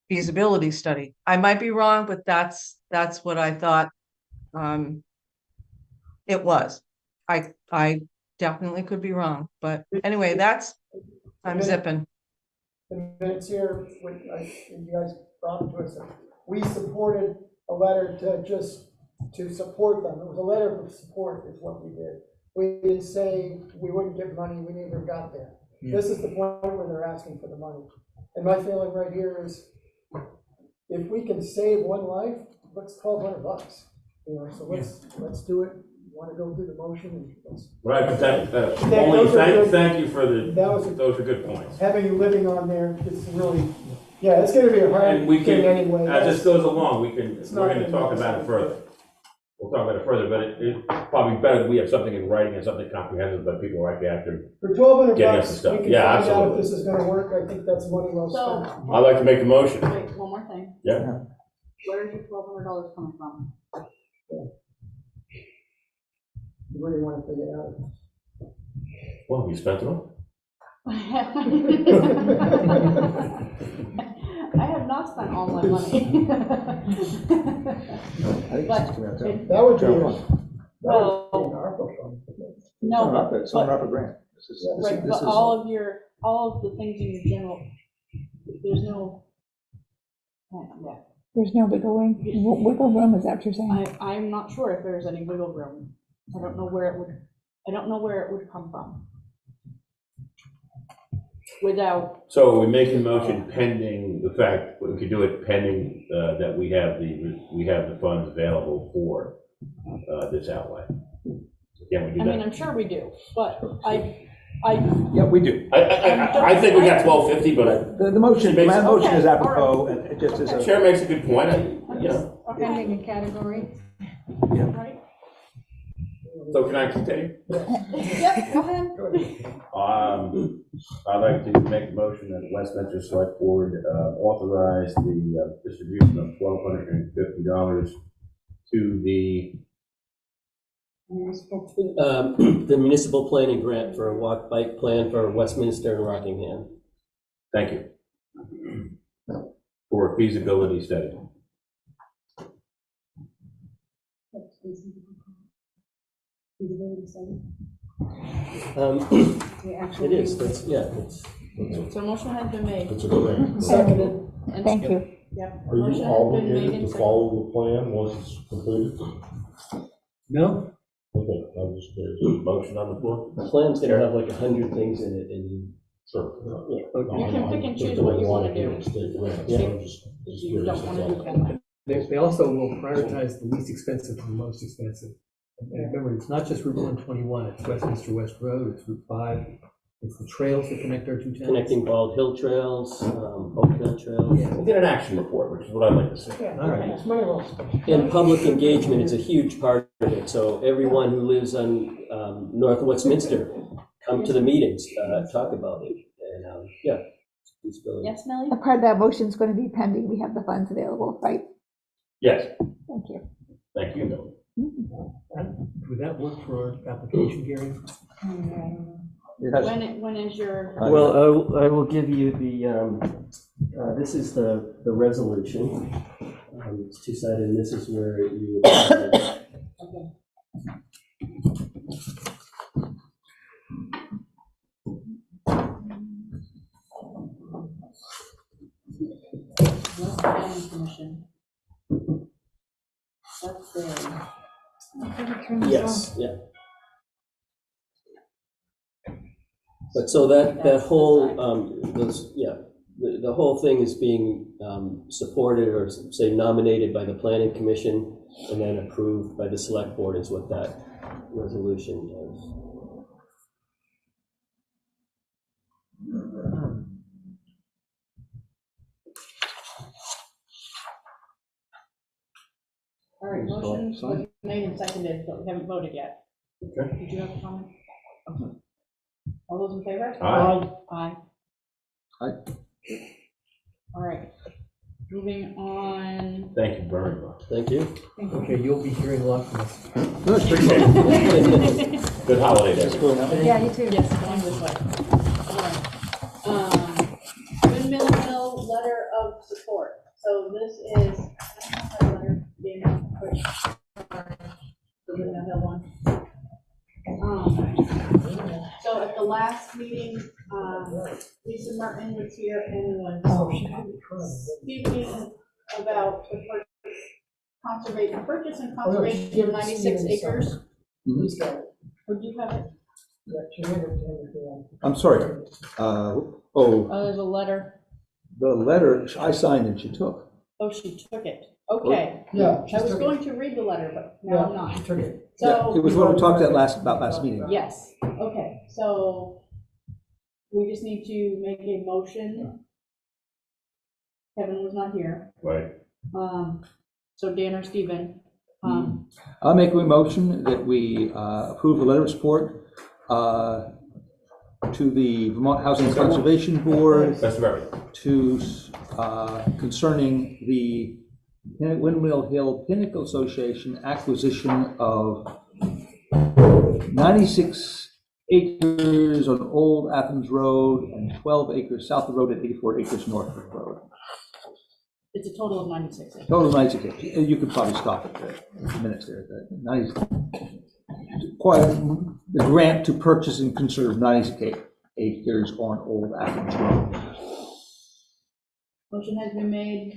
feasibility study. I might be wrong, but that's what I thought it was. I definitely could be wrong, but anyway, I'm zipping. The minutes here, when you guys brought to us, we supported a letter to support them. It was a letter of support is what we did. We didn't say we wouldn't give money, we never got there. Yeah. This is the point where they're asking for the money. And my feeling right here is, if we can save one life, what's $1,200? So let's do it. You want to go through the motion? Right, but thank you for those are good points. Having you living on there is really, it's going to be a hard thing anyway. As this goes along, we're going to talk about it further. We'll talk about it further, but it's probably better that we have something in writing and something comprehensive that people right after. For $1,200, getting us the stuff. We can find out if this is going to work. I think that's money well spent. I'd like to make a motion. Wait, one more thing. Yeah. Where is your $1,200 coming from? You really want to figure it out? Well, you spent it all. I have not spent all my money. That would be no, it's not an ARPA grant. Right, but all of the things in your general, there's no. Yeah. There's no wiggle room, is that what you're saying? I'm not sure if there's any wiggle room. I don't know where it would come from. So we make a motion pending the fact, we could do it pending that we have the funds available for this outlay. Can we do that? I mean, I'm sure we do, but yeah, we do. I think we got 1250, but the motion is apropos, and it just is a. Chair makes a good point. Pending a category. Yeah. Right. So can I continue? Yep, go ahead. I'd like to make a motion that the Westminster Select Board authorize the distribution of $1,250 to the municipal planning grant for a walk bike plan for Westminster and Rockingham. Thank you. For a feasibility study. It is. So motion has been made. It's a good thing. Seconded. Thank you. Yep. Are you obligated to follow the plan once it's completed? No? Okay, I was curious. Motion on the floor. The plan's gonna have like 100 things in it, and Sure. Yeah, okay. You can pick and choose what you want to do. If you don't want to do that. They also will prioritize the least expensive from the most expensive. And remember, it's not just Route 121, it's Westminster West Road, it's Route 5, it's the trails that connect our two towns. Connecting Bald Hill Trails, Oakville Trails. Yeah. We'll get an action report, which is what I'd like to see. All right. It's money well spent. And public engagement is a huge part of it, so everyone who lives on North Westminster, come to the meetings, talk about it, and, yeah. feasibility. Yes, Millie? A part of that motion is going to be pending, we have the funds available, right? Yes, Thank you. thank you, Bill. Would that work for our application, Gary? It has- When is your, Well, I will give you the, this is the resolution. It's two-sided, and this is where you. okay. West Planning Commission. That's there. Yes, yeah. But so that whole, the whole thing is being supported or say nominated by the planning commission and then approved by the select board is what that resolution does. All right, motion was made and seconded, but we haven't voted yet. Okay. Did you have a comment? Okay. All those in favor? Aye. Aye. Aye. All right, moving on. Thank you very much. Thank you. Okay, you'll be hearing a lot from us. Good holiday, everyone. Yeah, you too. Yes, going this way. All right. Windmill Mill letter of support. So this is, I don't have that letter, Dana, quick. The Windmill Hill one. So at the last meeting, Lisa Martin was here and was speaking about the purchase and conservation of 96 acres. He's got it. Would you have it? Yeah, she handed it to him. I'm sorry. Oh, There's a letter. the letter I signed and she took. Oh, she took it. Okay. Yeah. I was going to read the letter, but now I'm Yeah, not. she took it. Yeah, it So, was what we talked about last meeting. yes, okay, so we just need to make a motion. Kevin was not here. Right. So Dan or Stephen, I'll make a motion that we approve the letter of support to the Vermont Housing Conservation Board That's very. to concerning the Windmill Hill Pinnacle Association acquisition of 96 acres on Old Athens Road and 12 acres south of the road and 84 acres north of the road. it's a total of 96 acres. Total 96 acres. You could probably stop it there, minutes there. 90, quite the grant to purchase and conserve 96 acres on Old Athens Road. Motion has been made,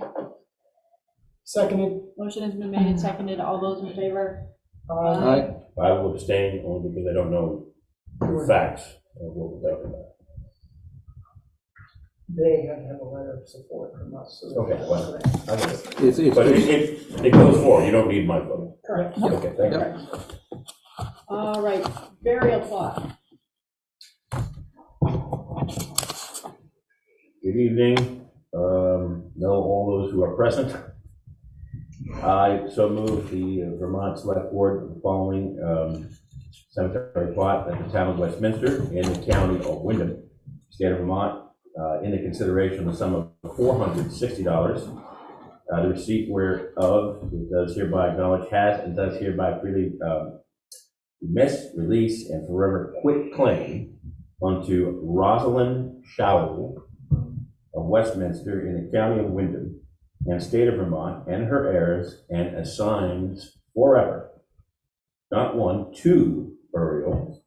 Seconded. motion has been made and seconded, all those in favor? Aye. I will abstain only because I don't know the facts of what we're talking about. They have to have a letter of support from us. So Okay, well, I get it. It's, But it goes forward, you don't need my vote. Correct. Okay, thank you. All right, burial plot. Good evening. Know all those who are present. I so move the Vermont Select Board the following cemetery plot at the town of Westminster in the county of Wyndham, state of Vermont, in the consideration of the sum of $460. The receipt whereof it does hereby acknowledge has and does hereby freely miss, release, and forever quit claim unto Rosalind Showell of Westminster in the county of Wyndham and state of Vermont and her heirs, and assigns forever, not one, two burials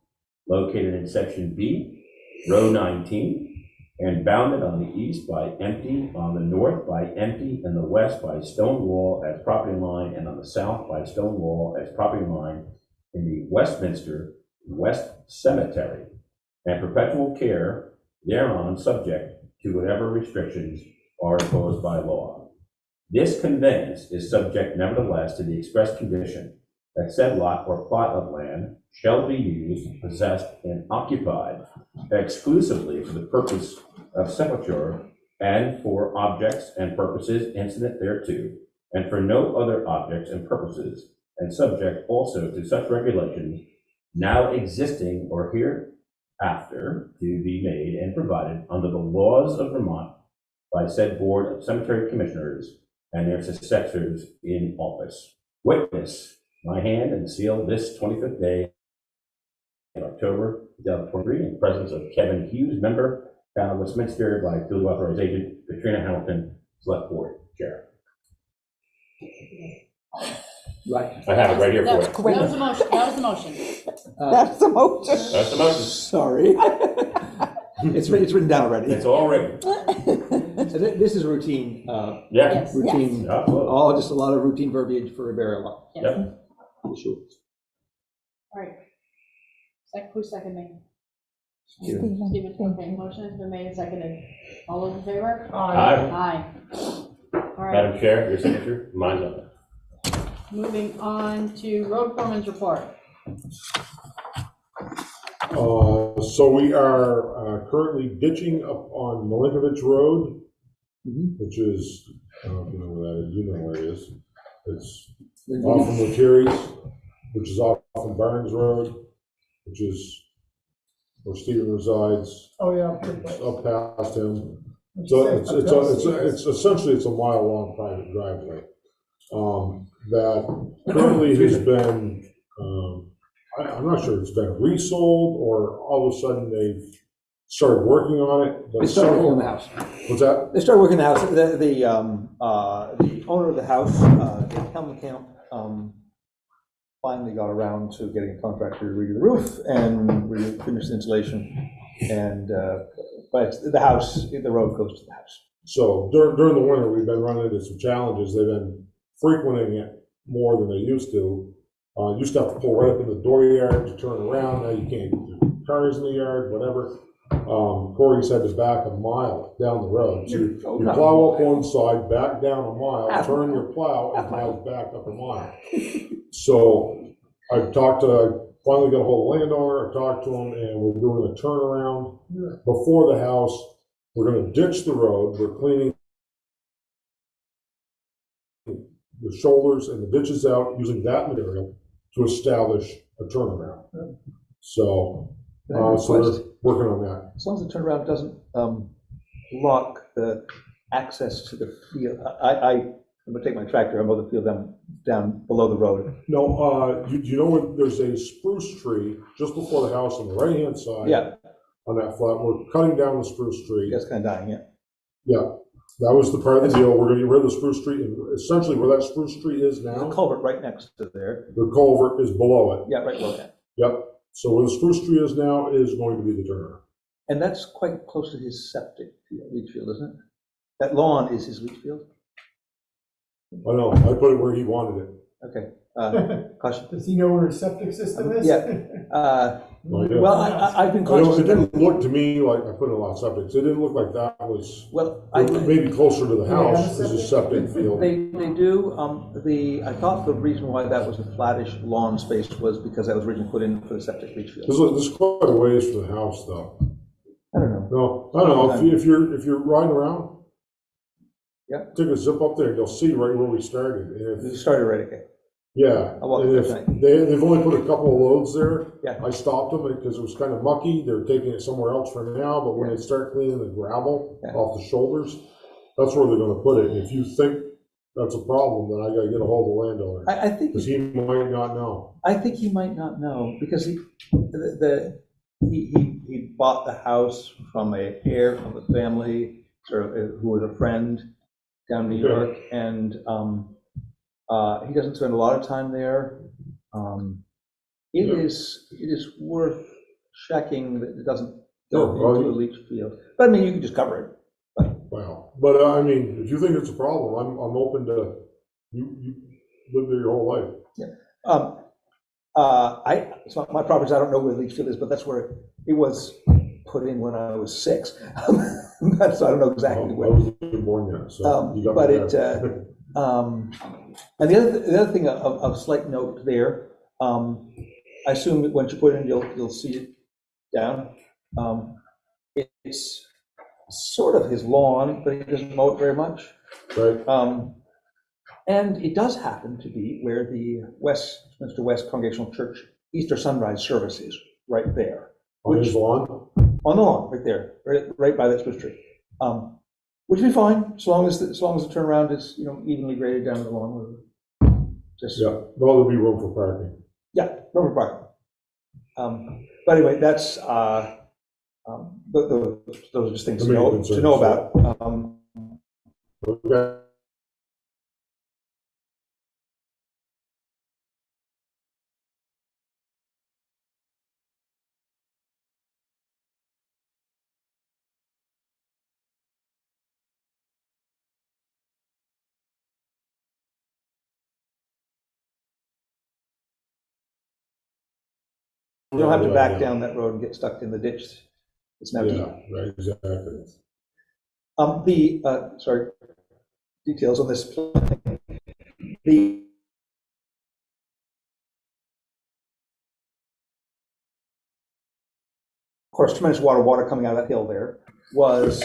located in section B, row 19, and bounded on the east by empty, on the north by empty, and the west by stone wall as property line, and on the south by stone wall as property line in the Westminster West Cemetery, and perpetual care thereon subject to whatever restrictions are imposed by law. This conveyance is subject nevertheless to the express condition that said lot or plot of land shall be used, possessed, and occupied exclusively for the purpose of sepulture and for objects and purposes incident thereto, and for no other objects and purposes, and subject also to such regulations now existing or hereafter to be made and provided under the laws of Vermont by said Board of Cemetery Commissioners and their successors in office. Witness my hand and seal this 25th day in October 2023 in presence of Kevin Hughes, member, Town of Westminster, by duly authorized agent Katrina Hamilton, Select Board Chair. Right. I have it right here for you. That was the motion, that was the motion. That's the motion. That's the motion. Sorry. It's written down already. It's all written. So this is routine, Yeah. Yes. routine, Absolutely. just a lot of routine verbiage for a burial lot. Yes. Yep. Sure. All right. Who's seconding? Stephen, Stephen, thank okay, you. motion has been made and seconded. All those in favor? Aye. Aye. All right, Madam Chair, your signature, mine's on it. moving on to road foreman's report. So we are currently ditching up on Milinkovich Road, which is, I don't know if you know where that is, you know where it is. It's off from Lettieri's, which is off from Barnes Road, which is where Stephen resides, Oh, yeah. up past him. So it's essentially, it's a mile-long private driveway that currently has been, I'm not sure it's been resold or all of a sudden they've started working on it. They started working on the house. What's that? They started working on the house. The owner of the house, Dave Helmkamp, finally got around to getting a contractor to redo the roof and finish the insulation. And, but the house, the road goes to the house. So during the winter, we've been running into some challenges. They've been frequenting it more than they used to. Used to have to pull right up in the dooryard to turn around. Now you can't do cars in the yard, whatever. Corey's had to back a mile down the road. So you plow up one side, back down a mile, turn your plow, and plow back up a mile. So I finally got a hold of the landowner, I talked to him, and we're doing a turnaround before the house. We're gonna ditch the road. We're cleaning the shoulders and the ditches out, using that material to establish a turnaround. So they're working on that. As long as the turnaround doesn't block the access to the field. I'm gonna take my tractor, I'm going to field down below the road. No, you know where there's a spruce tree just before the house on the right-hand side? Yeah. On that flat, we're cutting down the spruce tree. That's kind of dying, yeah. Yeah, that was the part of the deal. We're gonna get rid of the spruce tree, and essentially where that spruce tree is There's a now, culvert right next to there. the culvert is below it. Yeah, right below that. Yep, so where the spruce tree is now is going to be the turnaround. And that's quite close to his septic leach field, isn't it? That lawn is his leach field? I know, I put it where he wanted it. Okay. Caution. Does he know where his septic system is? Yeah. Oh, yeah. Well, I've been conscious It of didn't look to me like I put in a lot of septic. It didn't look like that was, Well, maybe closer to the Yeah, house is a septic field. They do, I thought the reason why that was a flattish lawn space was because that was originally put in for the septic leach field. This is quite a ways from the house, though. I don't know. No, I don't know, if you're riding around, yeah, take a zip up there, you'll see right where we started. And You if, started right, okay. yeah, I walked and if there tonight. they've only put a couple of loads there. Yeah. I stopped them because it was kind of mucky, they're taking it somewhere else for now, but when they start cleaning the gravel off the shoulders, that's where they're gonna put it. And if you think that's a problem, then I gotta get a hold of the landowner, I think, because he might not know. I think he might not know, because he bought the house from a heir of a family, sort of, who was a friend down in New York, and he doesn't spend a lot of time there. It is worth checking that it doesn't go into a leach field. But I mean, you can just cover it. Well, but I mean, if you think it's a problem, I'm open to, you live there your whole life. Yeah. It's not my property, I don't know where the leach field is, but that's where it was put in when I was 6. So I don't know exactly I when. wasn't even born yet, so you got But me it, there. and the other thing of slight note there, I assume that once you put it in, you'll see it down. It's sort of his lawn, but he doesn't mow it very much. Right, And it does happen to be where the Westminster West Congregational Church Easter Sunrise service is, right there. on his lawn, On the lawn, right there, right by that Swiss tree. Which would be fine, as long as the turnaround is, evenly graded down the lawn. Just, yeah, well, there'll be room for parking. yeah, no problem. But anyway, that's, those are just things The main to concerns, know about. Okay. You don't have to back down that road and get stuck in the ditch. It's now deep. Yeah, right, exactly. Sorry, details on this plan. The Of course, tremendous water coming out of that hill there was,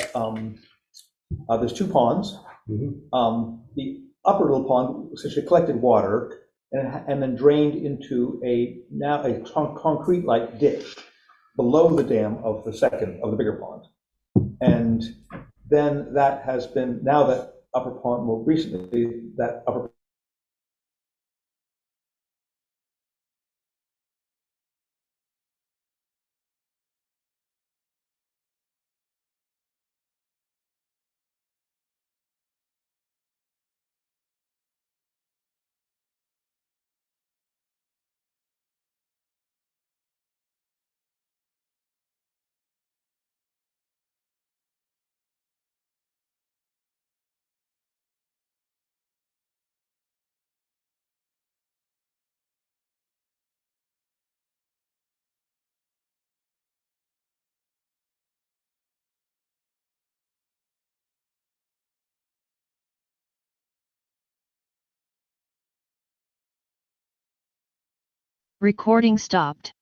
there's 2 ponds. The upper little pond essentially collected water and then drained into a concrete-like ditch below the dam of the bigger pond. And then that has been, now that upper pond, more recently, that upper Recording stopped.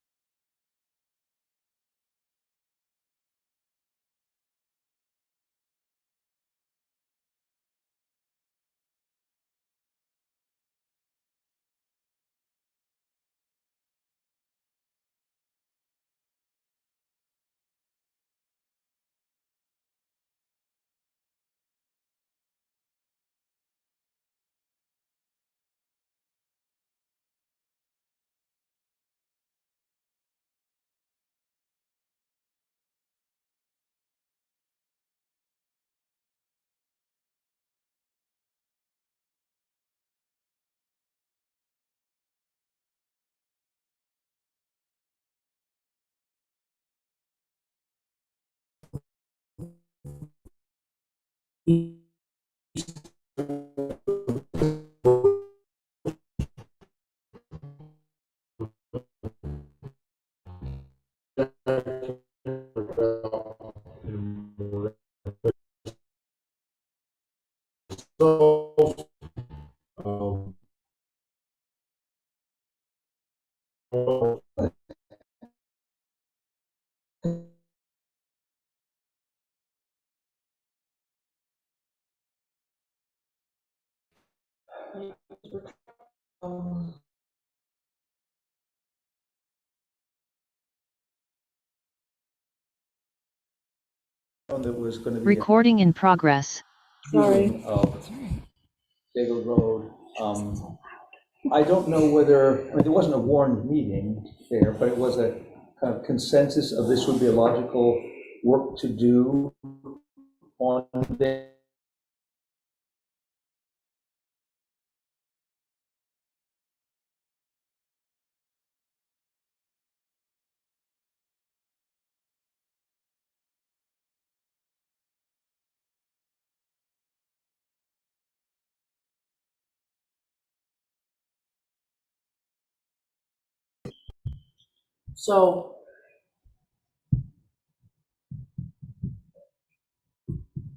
So, that was going to be Recording in progress. Sorry. of David Road. I don't know whether, there wasn't a warned meeting there, but it was a kind of consensus of this would be a logical work to do on there. So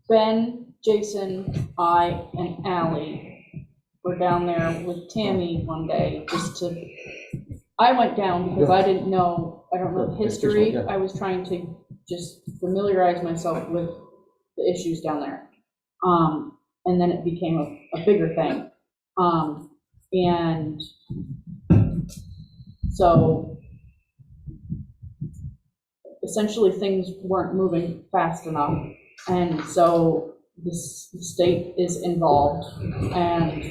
Ben, Jason, I, and Ally were down there with Tammy one day I went down because I didn't know, I don't know the history. Yeah. I was trying to just familiarize myself with the issues down there. And then it became a bigger thing. And so essentially things weren't moving fast enough. And so the state is involved. And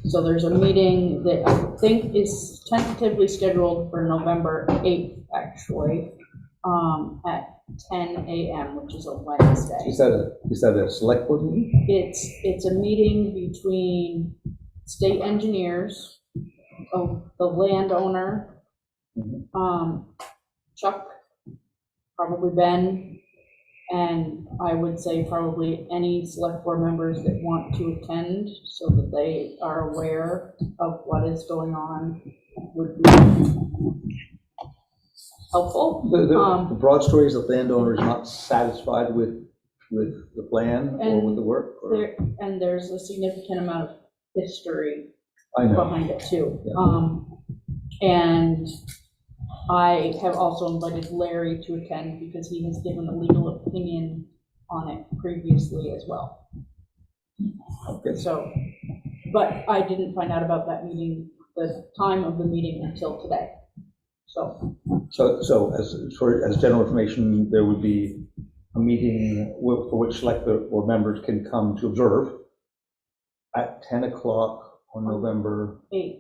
so there's a meeting that I think is tentatively scheduled for November 8th, actually, at 10 a.m., which is a Wednesday. Is that a select board meeting? It's a meeting between state engineers, the landowner, Chuck, probably Ben, and I would say probably any select board members that want to attend so that they are aware of what is going on would be helpful. The broad story is the landowner is not satisfied with the plan or with the work? Or? And there's a significant amount of history behind it too. Yeah. And I have also invited Larry to attend because he has given a legal opinion on it previously as well. Okay. So, but I didn't find out about that meeting, the time of the meeting, until today. So as general information, there would be a meeting for which select board members can come to observe at 10 o'clock on November 8th.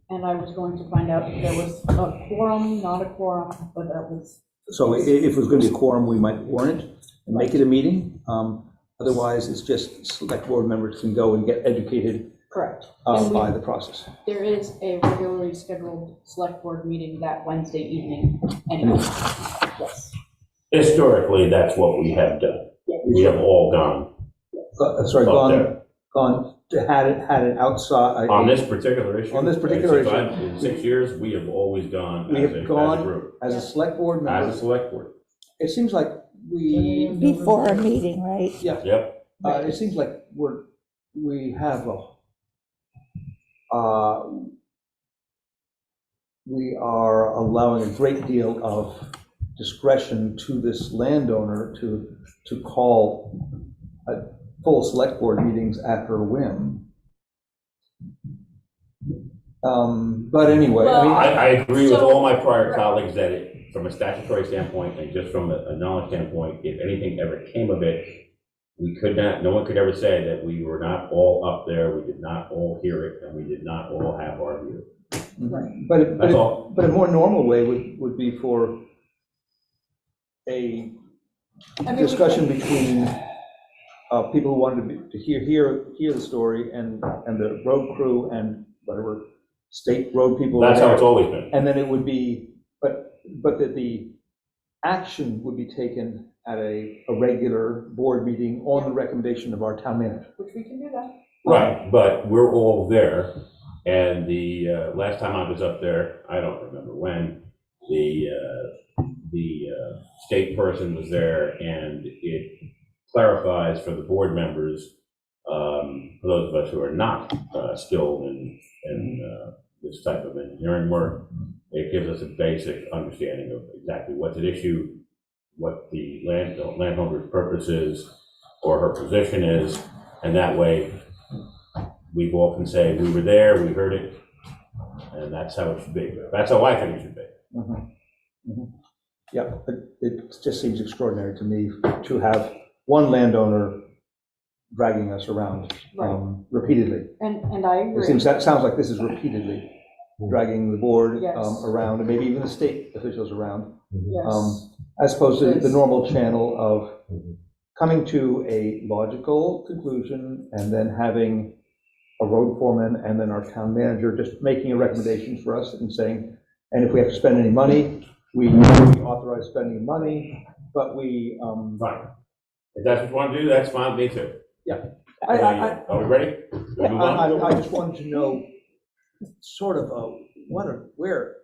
And I was going to find out if there was a quorum, not a quorum, but that was. So if it was going to be a quorum, we might warn it and make it a meeting. Otherwise, it's just select board members can go and get educated. Correct. By the process. There is a regularly scheduled select board meeting that Wednesday evening anyway. Yes. Historically, that's what we have done. Yes. We have all gone. Gone had it outside. On this particular issue? On this particular issue. In 6 years, we have always gone We as have a gone group. as a select board member. As a select board. It seems like we. Before a meeting, right? Yeah. Yep. It seems like we have we are allowing a great deal of discretion to this landowner to call full select board meetings at her whim. But anyway, I agree with all my prior colleagues that from a statutory standpoint and just from a knowledge standpoint, if anything ever came of it, no one could ever say that we were not all up there, we did not all hear it, and we did not all have our view. Right. But a more normal way would be for a discussion between people who wanted to hear the story and the road crew and whatever state road people. That's how it's always been. And then it would be, but that the action would be taken at a regular board meeting on the recommendation of our town manager. Which we can do that. Right, but we're all there, and the last time I was up there, I don't remember when, the state person was there, and it clarifies for the board members, for those of us who are not skilled in this type of engineering work, it gives us a basic understanding of exactly what's at issue, what the landowner's purpose is, or her position is, and that way we all can say, we were there, we heard it, and that's how it should be. That's how I think it should be. Mm-hmm. Mm-hmm. Yeah, it just seems extraordinary to me to have one landowner dragging us around repeatedly. And I agree. That sounds like this is repeatedly dragging the board Yes. around, and maybe even the state officials around. Yes. As opposed to the normal channel of coming to a logical conclusion and then having a road foreman and then our town manager just making a recommendation for us and saying, and if we have to spend any money, we authorize spending money, but we. Fine. If that's what you want to do, that's fine, me too. Yeah. Are we ready? I just wanted to know sort of where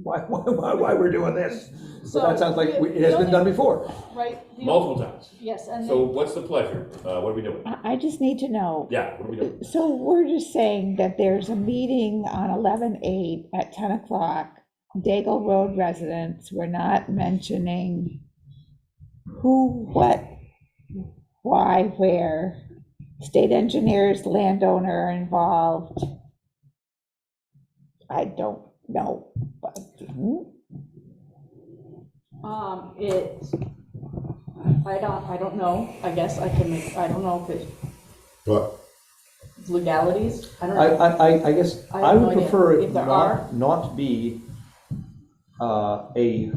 why we're doing this. So that So, sounds like it has the been done only- before. Right? the Multiple times. Yes, and So then, what's the pleasure? What are we doing? I just need to know. Yeah, what are we doing? So we're just saying that there's a meeting on 11/8 at 10 o'clock, Daigle Road residents. We're not mentioning who, what, why, where. State engineers, landowner are involved. I don't know, but it's, I don't know, I guess I can make, I don't know if But it's legalities, I don't know. I guess I I have would no idea. prefer it If there are. not be a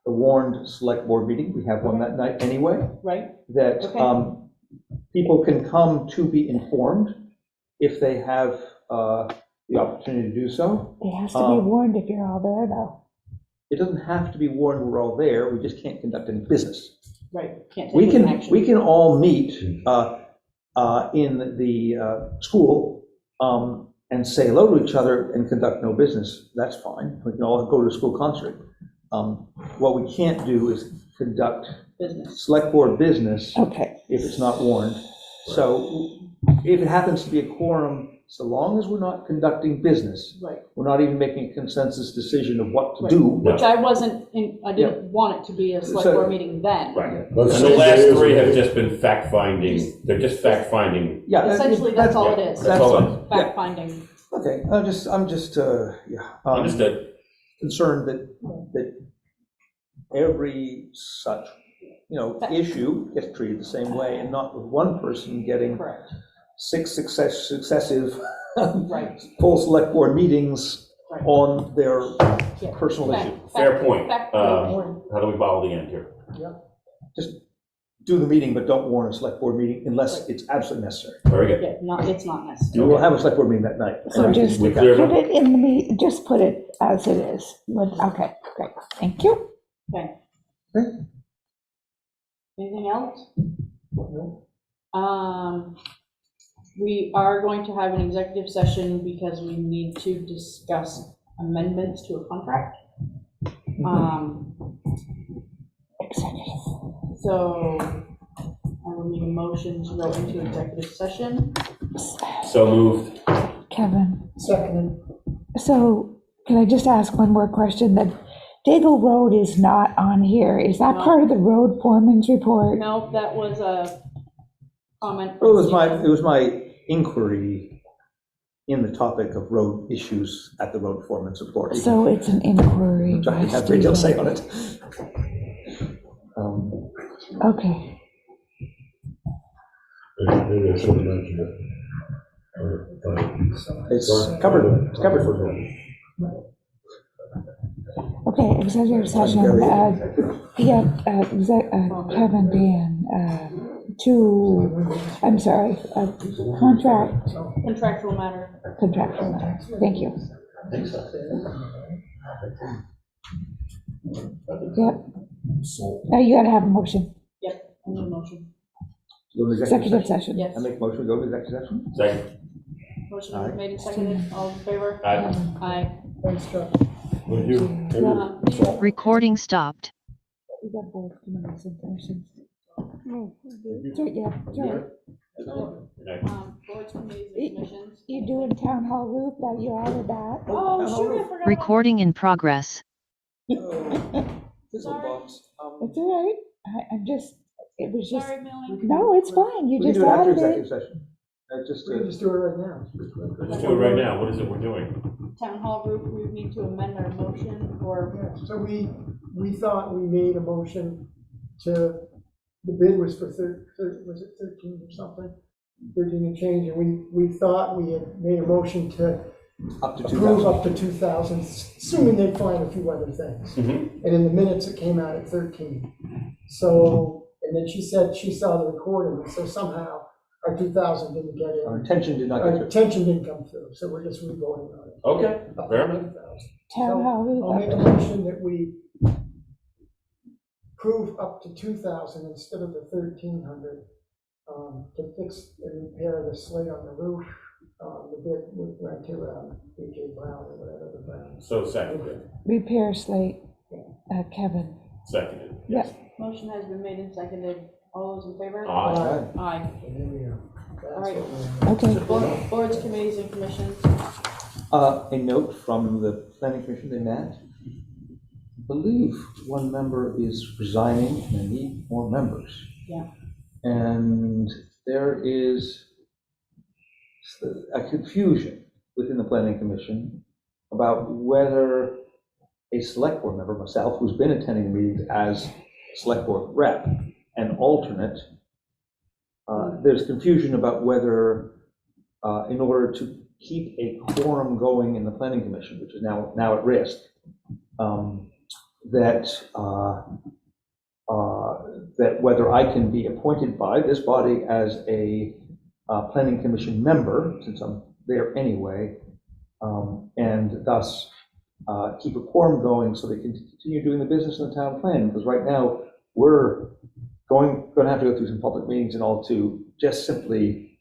warned select board meeting. We have one that night anyway. Right? That Okay. people can come to be informed if they have the opportunity to do so. it has to be warned if you're all there, though. It doesn't have to be warned we're all there, we just can't conduct any business. Right, can't We take any can, action. we can all meet in the school and say hello to each other and conduct no business. That's fine. We can all go to a school concert. What we can't do is conduct Business. select board business Okay. if it's not warned. So if it happens to be a quorum, so long as we're not conducting business, Right. we're not even making a consensus decision of what to Right. do. Which I wasn't, I didn't want it to be a select So- board meeting then. Right. And let's the say last there is three a- have just been fact-finding, they're just fact-finding. Yeah. Essentially, that's all it is. That's all it is. Fact finding. Okay, I'm just, Understood. concerned that every such, issue gets treated the same way, and not with one person getting Correct. 6 successive Right. full select board meetings Right. on their Yeah. personal Fact- issue. Fair fact- point. fact How do we follow the end here? Just do the meeting, but don't warn a select board meeting unless it's absolutely necessary. Very good. Yeah, it's not necessary. We'll have a select board meeting that night. So just We put clear enough? it in the, just put it as it is. Okay, great, thank you. Okay. Okay. Anything else? We are going to have an executive session because we need to discuss amendments to a contract. So I will need a motion to go into executive session. So moved. Kevin, Seconded. so can I just ask one more question? That Daigle Road is not on here. Is that No. part of the road foreman's report? No, that was a comment. It was my inquiry in the topic of road issues at the road foreman's report. So it's an inquiry. Which I by have a great deal to say Stephen. on it. Okay, Maybe I should have mentioned it. It's covered for me. okay, executive session, Kevin, Dan, I'm sorry, Contractual matter. contractual matter, thank you. Yep, now you gotta have a motion, Yep, I need a motion. Go to executive session. Yes. I make motion to go to executive session. Second. Motion Aye. made and seconded. All in favor? Aye. Aye. Thanks, Chuck. Thank you. Recording stopped. We got both committees and commissions. So, yeah, sorry. Boards, committees, and commissions. You doing town hall roof, that you added that? Oh, shoot, I forgot. Recording in progress. Sorry. It's all right, I'm just, it was just, Sorry, Millie. no, it's fine, you We can just do it after added executive it. session. Just, We can just do it right now. Let's do it right now. What is it we're doing? Town hall roof, we need to amend our motion or, Yeah, so we thought we made a motion to, the bid was for was it 13 or something? 13 and change, and we thought we had made a motion to up to approve 2,000. up to 2,000, assuming they'd find a few other things. Mhm. And in the minutes, it came out at 13. So, and then she said she saw the recording, so somehow our 2,000 didn't get Our in. intention did not Our get to. attention didn't come through, so we're just re-voting on it. Okay, Up fair to enough. 2,000. Town hall roof. I'll make a motion that we approve up to 2,000 instead of the 1,300 to fix and repair the slate on the roof the bit we went to, B.J. Brown or whatever the Brown. So seconded, Repair slate, Kevin. seconded. Yeah. Motion has been made and seconded. All those in favor? Aye. Aye. And there we go. That's All right. what we- Okay. Boards, committees, and commissions. A note from the planning commission they met. I believe one member is resigning and they need more members. Yeah. And there is a confusion within the planning commission about whether a select board member, myself, who's been attending meetings as select board rep and alternate, there's confusion about whether, in order to keep a quorum going in the planning commission, which is now at risk, that whether I can be appointed by this body as a planning commission member, since I'm there anyway, and thus keep a quorum going so they can continue doing the business in the town plan. Because right now, we're going to have to go through some public meetings and all to just simply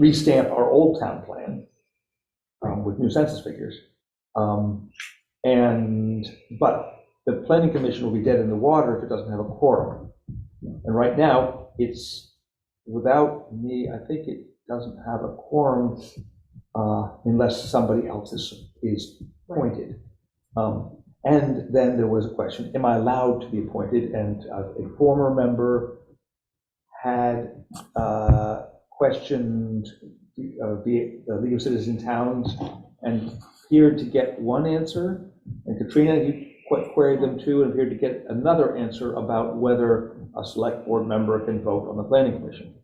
restamp our old town plan with new census figures. But the planning commission will be dead in the water if it doesn't have a quorum. And right now, it's without me, I think it doesn't have a quorum unless somebody else is appointed. And then there was a question, am I allowed to be appointed? And a former member had questioned the League of Citizen Towns and appeared to get one answer. And Katrina, you queried them too, and appeared to get another answer about whether a select board member can vote on the planning commission.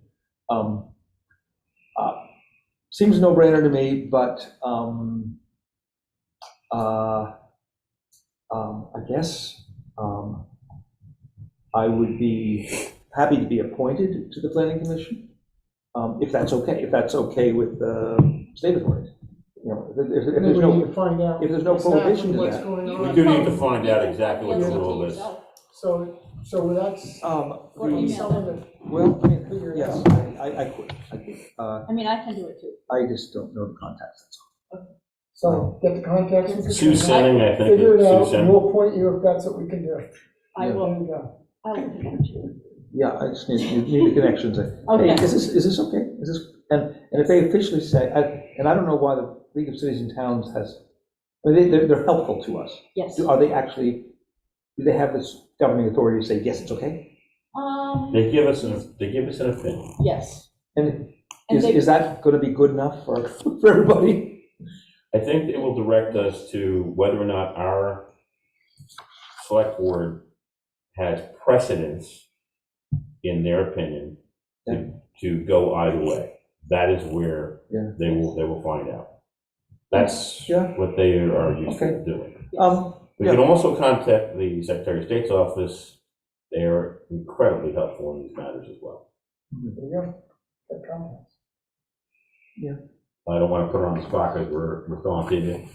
Seems a no-brainer to me, but I guess I would be happy to be appointed to the planning commission, if that's okay with the state authorities. You know, if And there's then we need no, to find out if there's no prohibition to what's that. going on. We do need to find out exactly what the rule is. So that's Or email someone them. that, Well, I mean, Figure it yes, out. I could. I mean, I can do it too. I just don't know the context, that's all. so get the contacts. from Sue Katrina, Senning, I think. Figure it Sue out, and Senning. we'll appoint you if that's what we can do. I Yeah. will, There you go. I will connect you. Yeah, I just need the connections. Hey, Okay. is this okay? Is this, and if they officially say, and I don't know why the League of Cities and Towns has, I mean, they're helpful to us. Yes. Are they actually, do they have this governing authority to say, yes, it's okay? They give us an opinion. Yes. And And they- is that going to be good enough for everybody? I think it will direct us to whether or not our select board has precedence, in their opinion, to go either way. That is where Yeah. they will find out. That's Yeah. what they are used Okay. to doing. We Yeah. can also contact the Secretary of State's office. They are incredibly helpful in these matters as well. There you go. Get contacts. I don't want to put her on the spot because we're still on TV.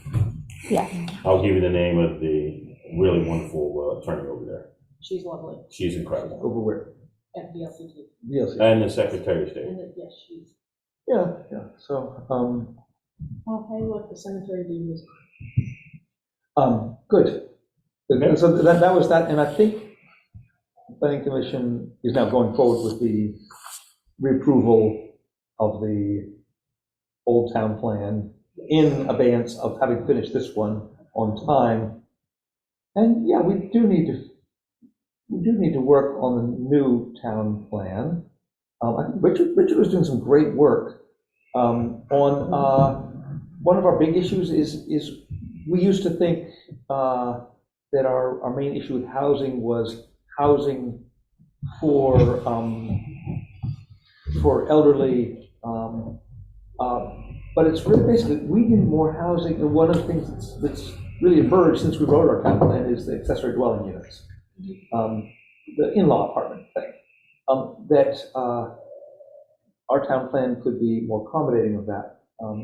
Yeah. I'll give you the name of the really wonderful attorney over there. She's lovely She's incredible. Over where? at VLCT. Yes. And the Secretary of State. And yes, she's, Yeah, so, oh, hey, look, the cemetery deed was, good. And so that was that, and I think the planning commission is now going forward with the reapproval of the Old Town Plan in abeyance of having finished this one on time. And yeah, we do need to work on the new town plan. I think Richard was doing some great work on one of our big issues is we used to think that our main issue with housing was housing for elderly, but it's really basically we need more housing. And one of the things that's really emerged since we wrote our town plan is the accessory dwelling units, the in-law apartment thing. That our town plan could be more accommodating of that,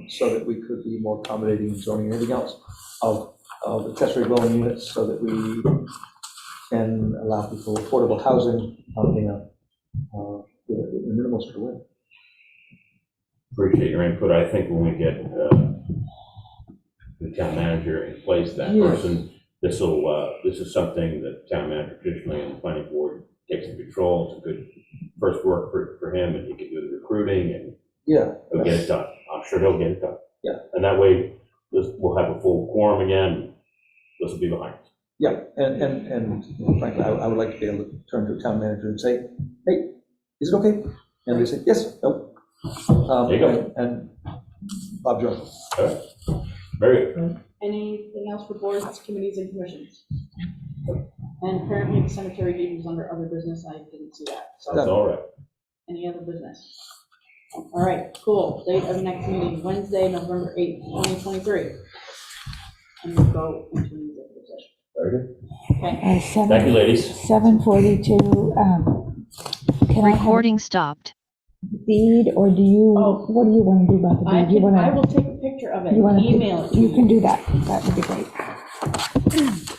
so that we could be more accommodating in zoning and everything else of accessory dwelling units, so that we can allow people affordable housing in a minimal sort of way. appreciate your input. I think when we get the town manager in place, that Yes. person, this is something that the town manager traditionally and the planning board takes in control. It's a good first work for him, and he can do the recruiting, and Yeah. he'll get it done. I'm sure he'll get it done. Yeah. And that way, we'll have a full quorum again. This will be behind us. Yeah, and frankly, I would like to be able to turn to a town manager and say, hey, is it okay? And they say, yes, no. There you go. And Bob Jones. All right. Very good. Anything else for boards, committees, and commissions? And apparently the cemetery deed was under other business, I didn't see that, so. That's all right. Any other business? All right, cool. Date of next meeting, Wednesday, November 8th, 2023. And we'll go into executive session. Very good. Okay. Thank you, ladies. 7:42, can I have Recording stopped. a deed, or do you, Oh. what do you want to do about the deed? You I wanna- will take a picture of it you and wanna- email it to You you. can do that, that would be great.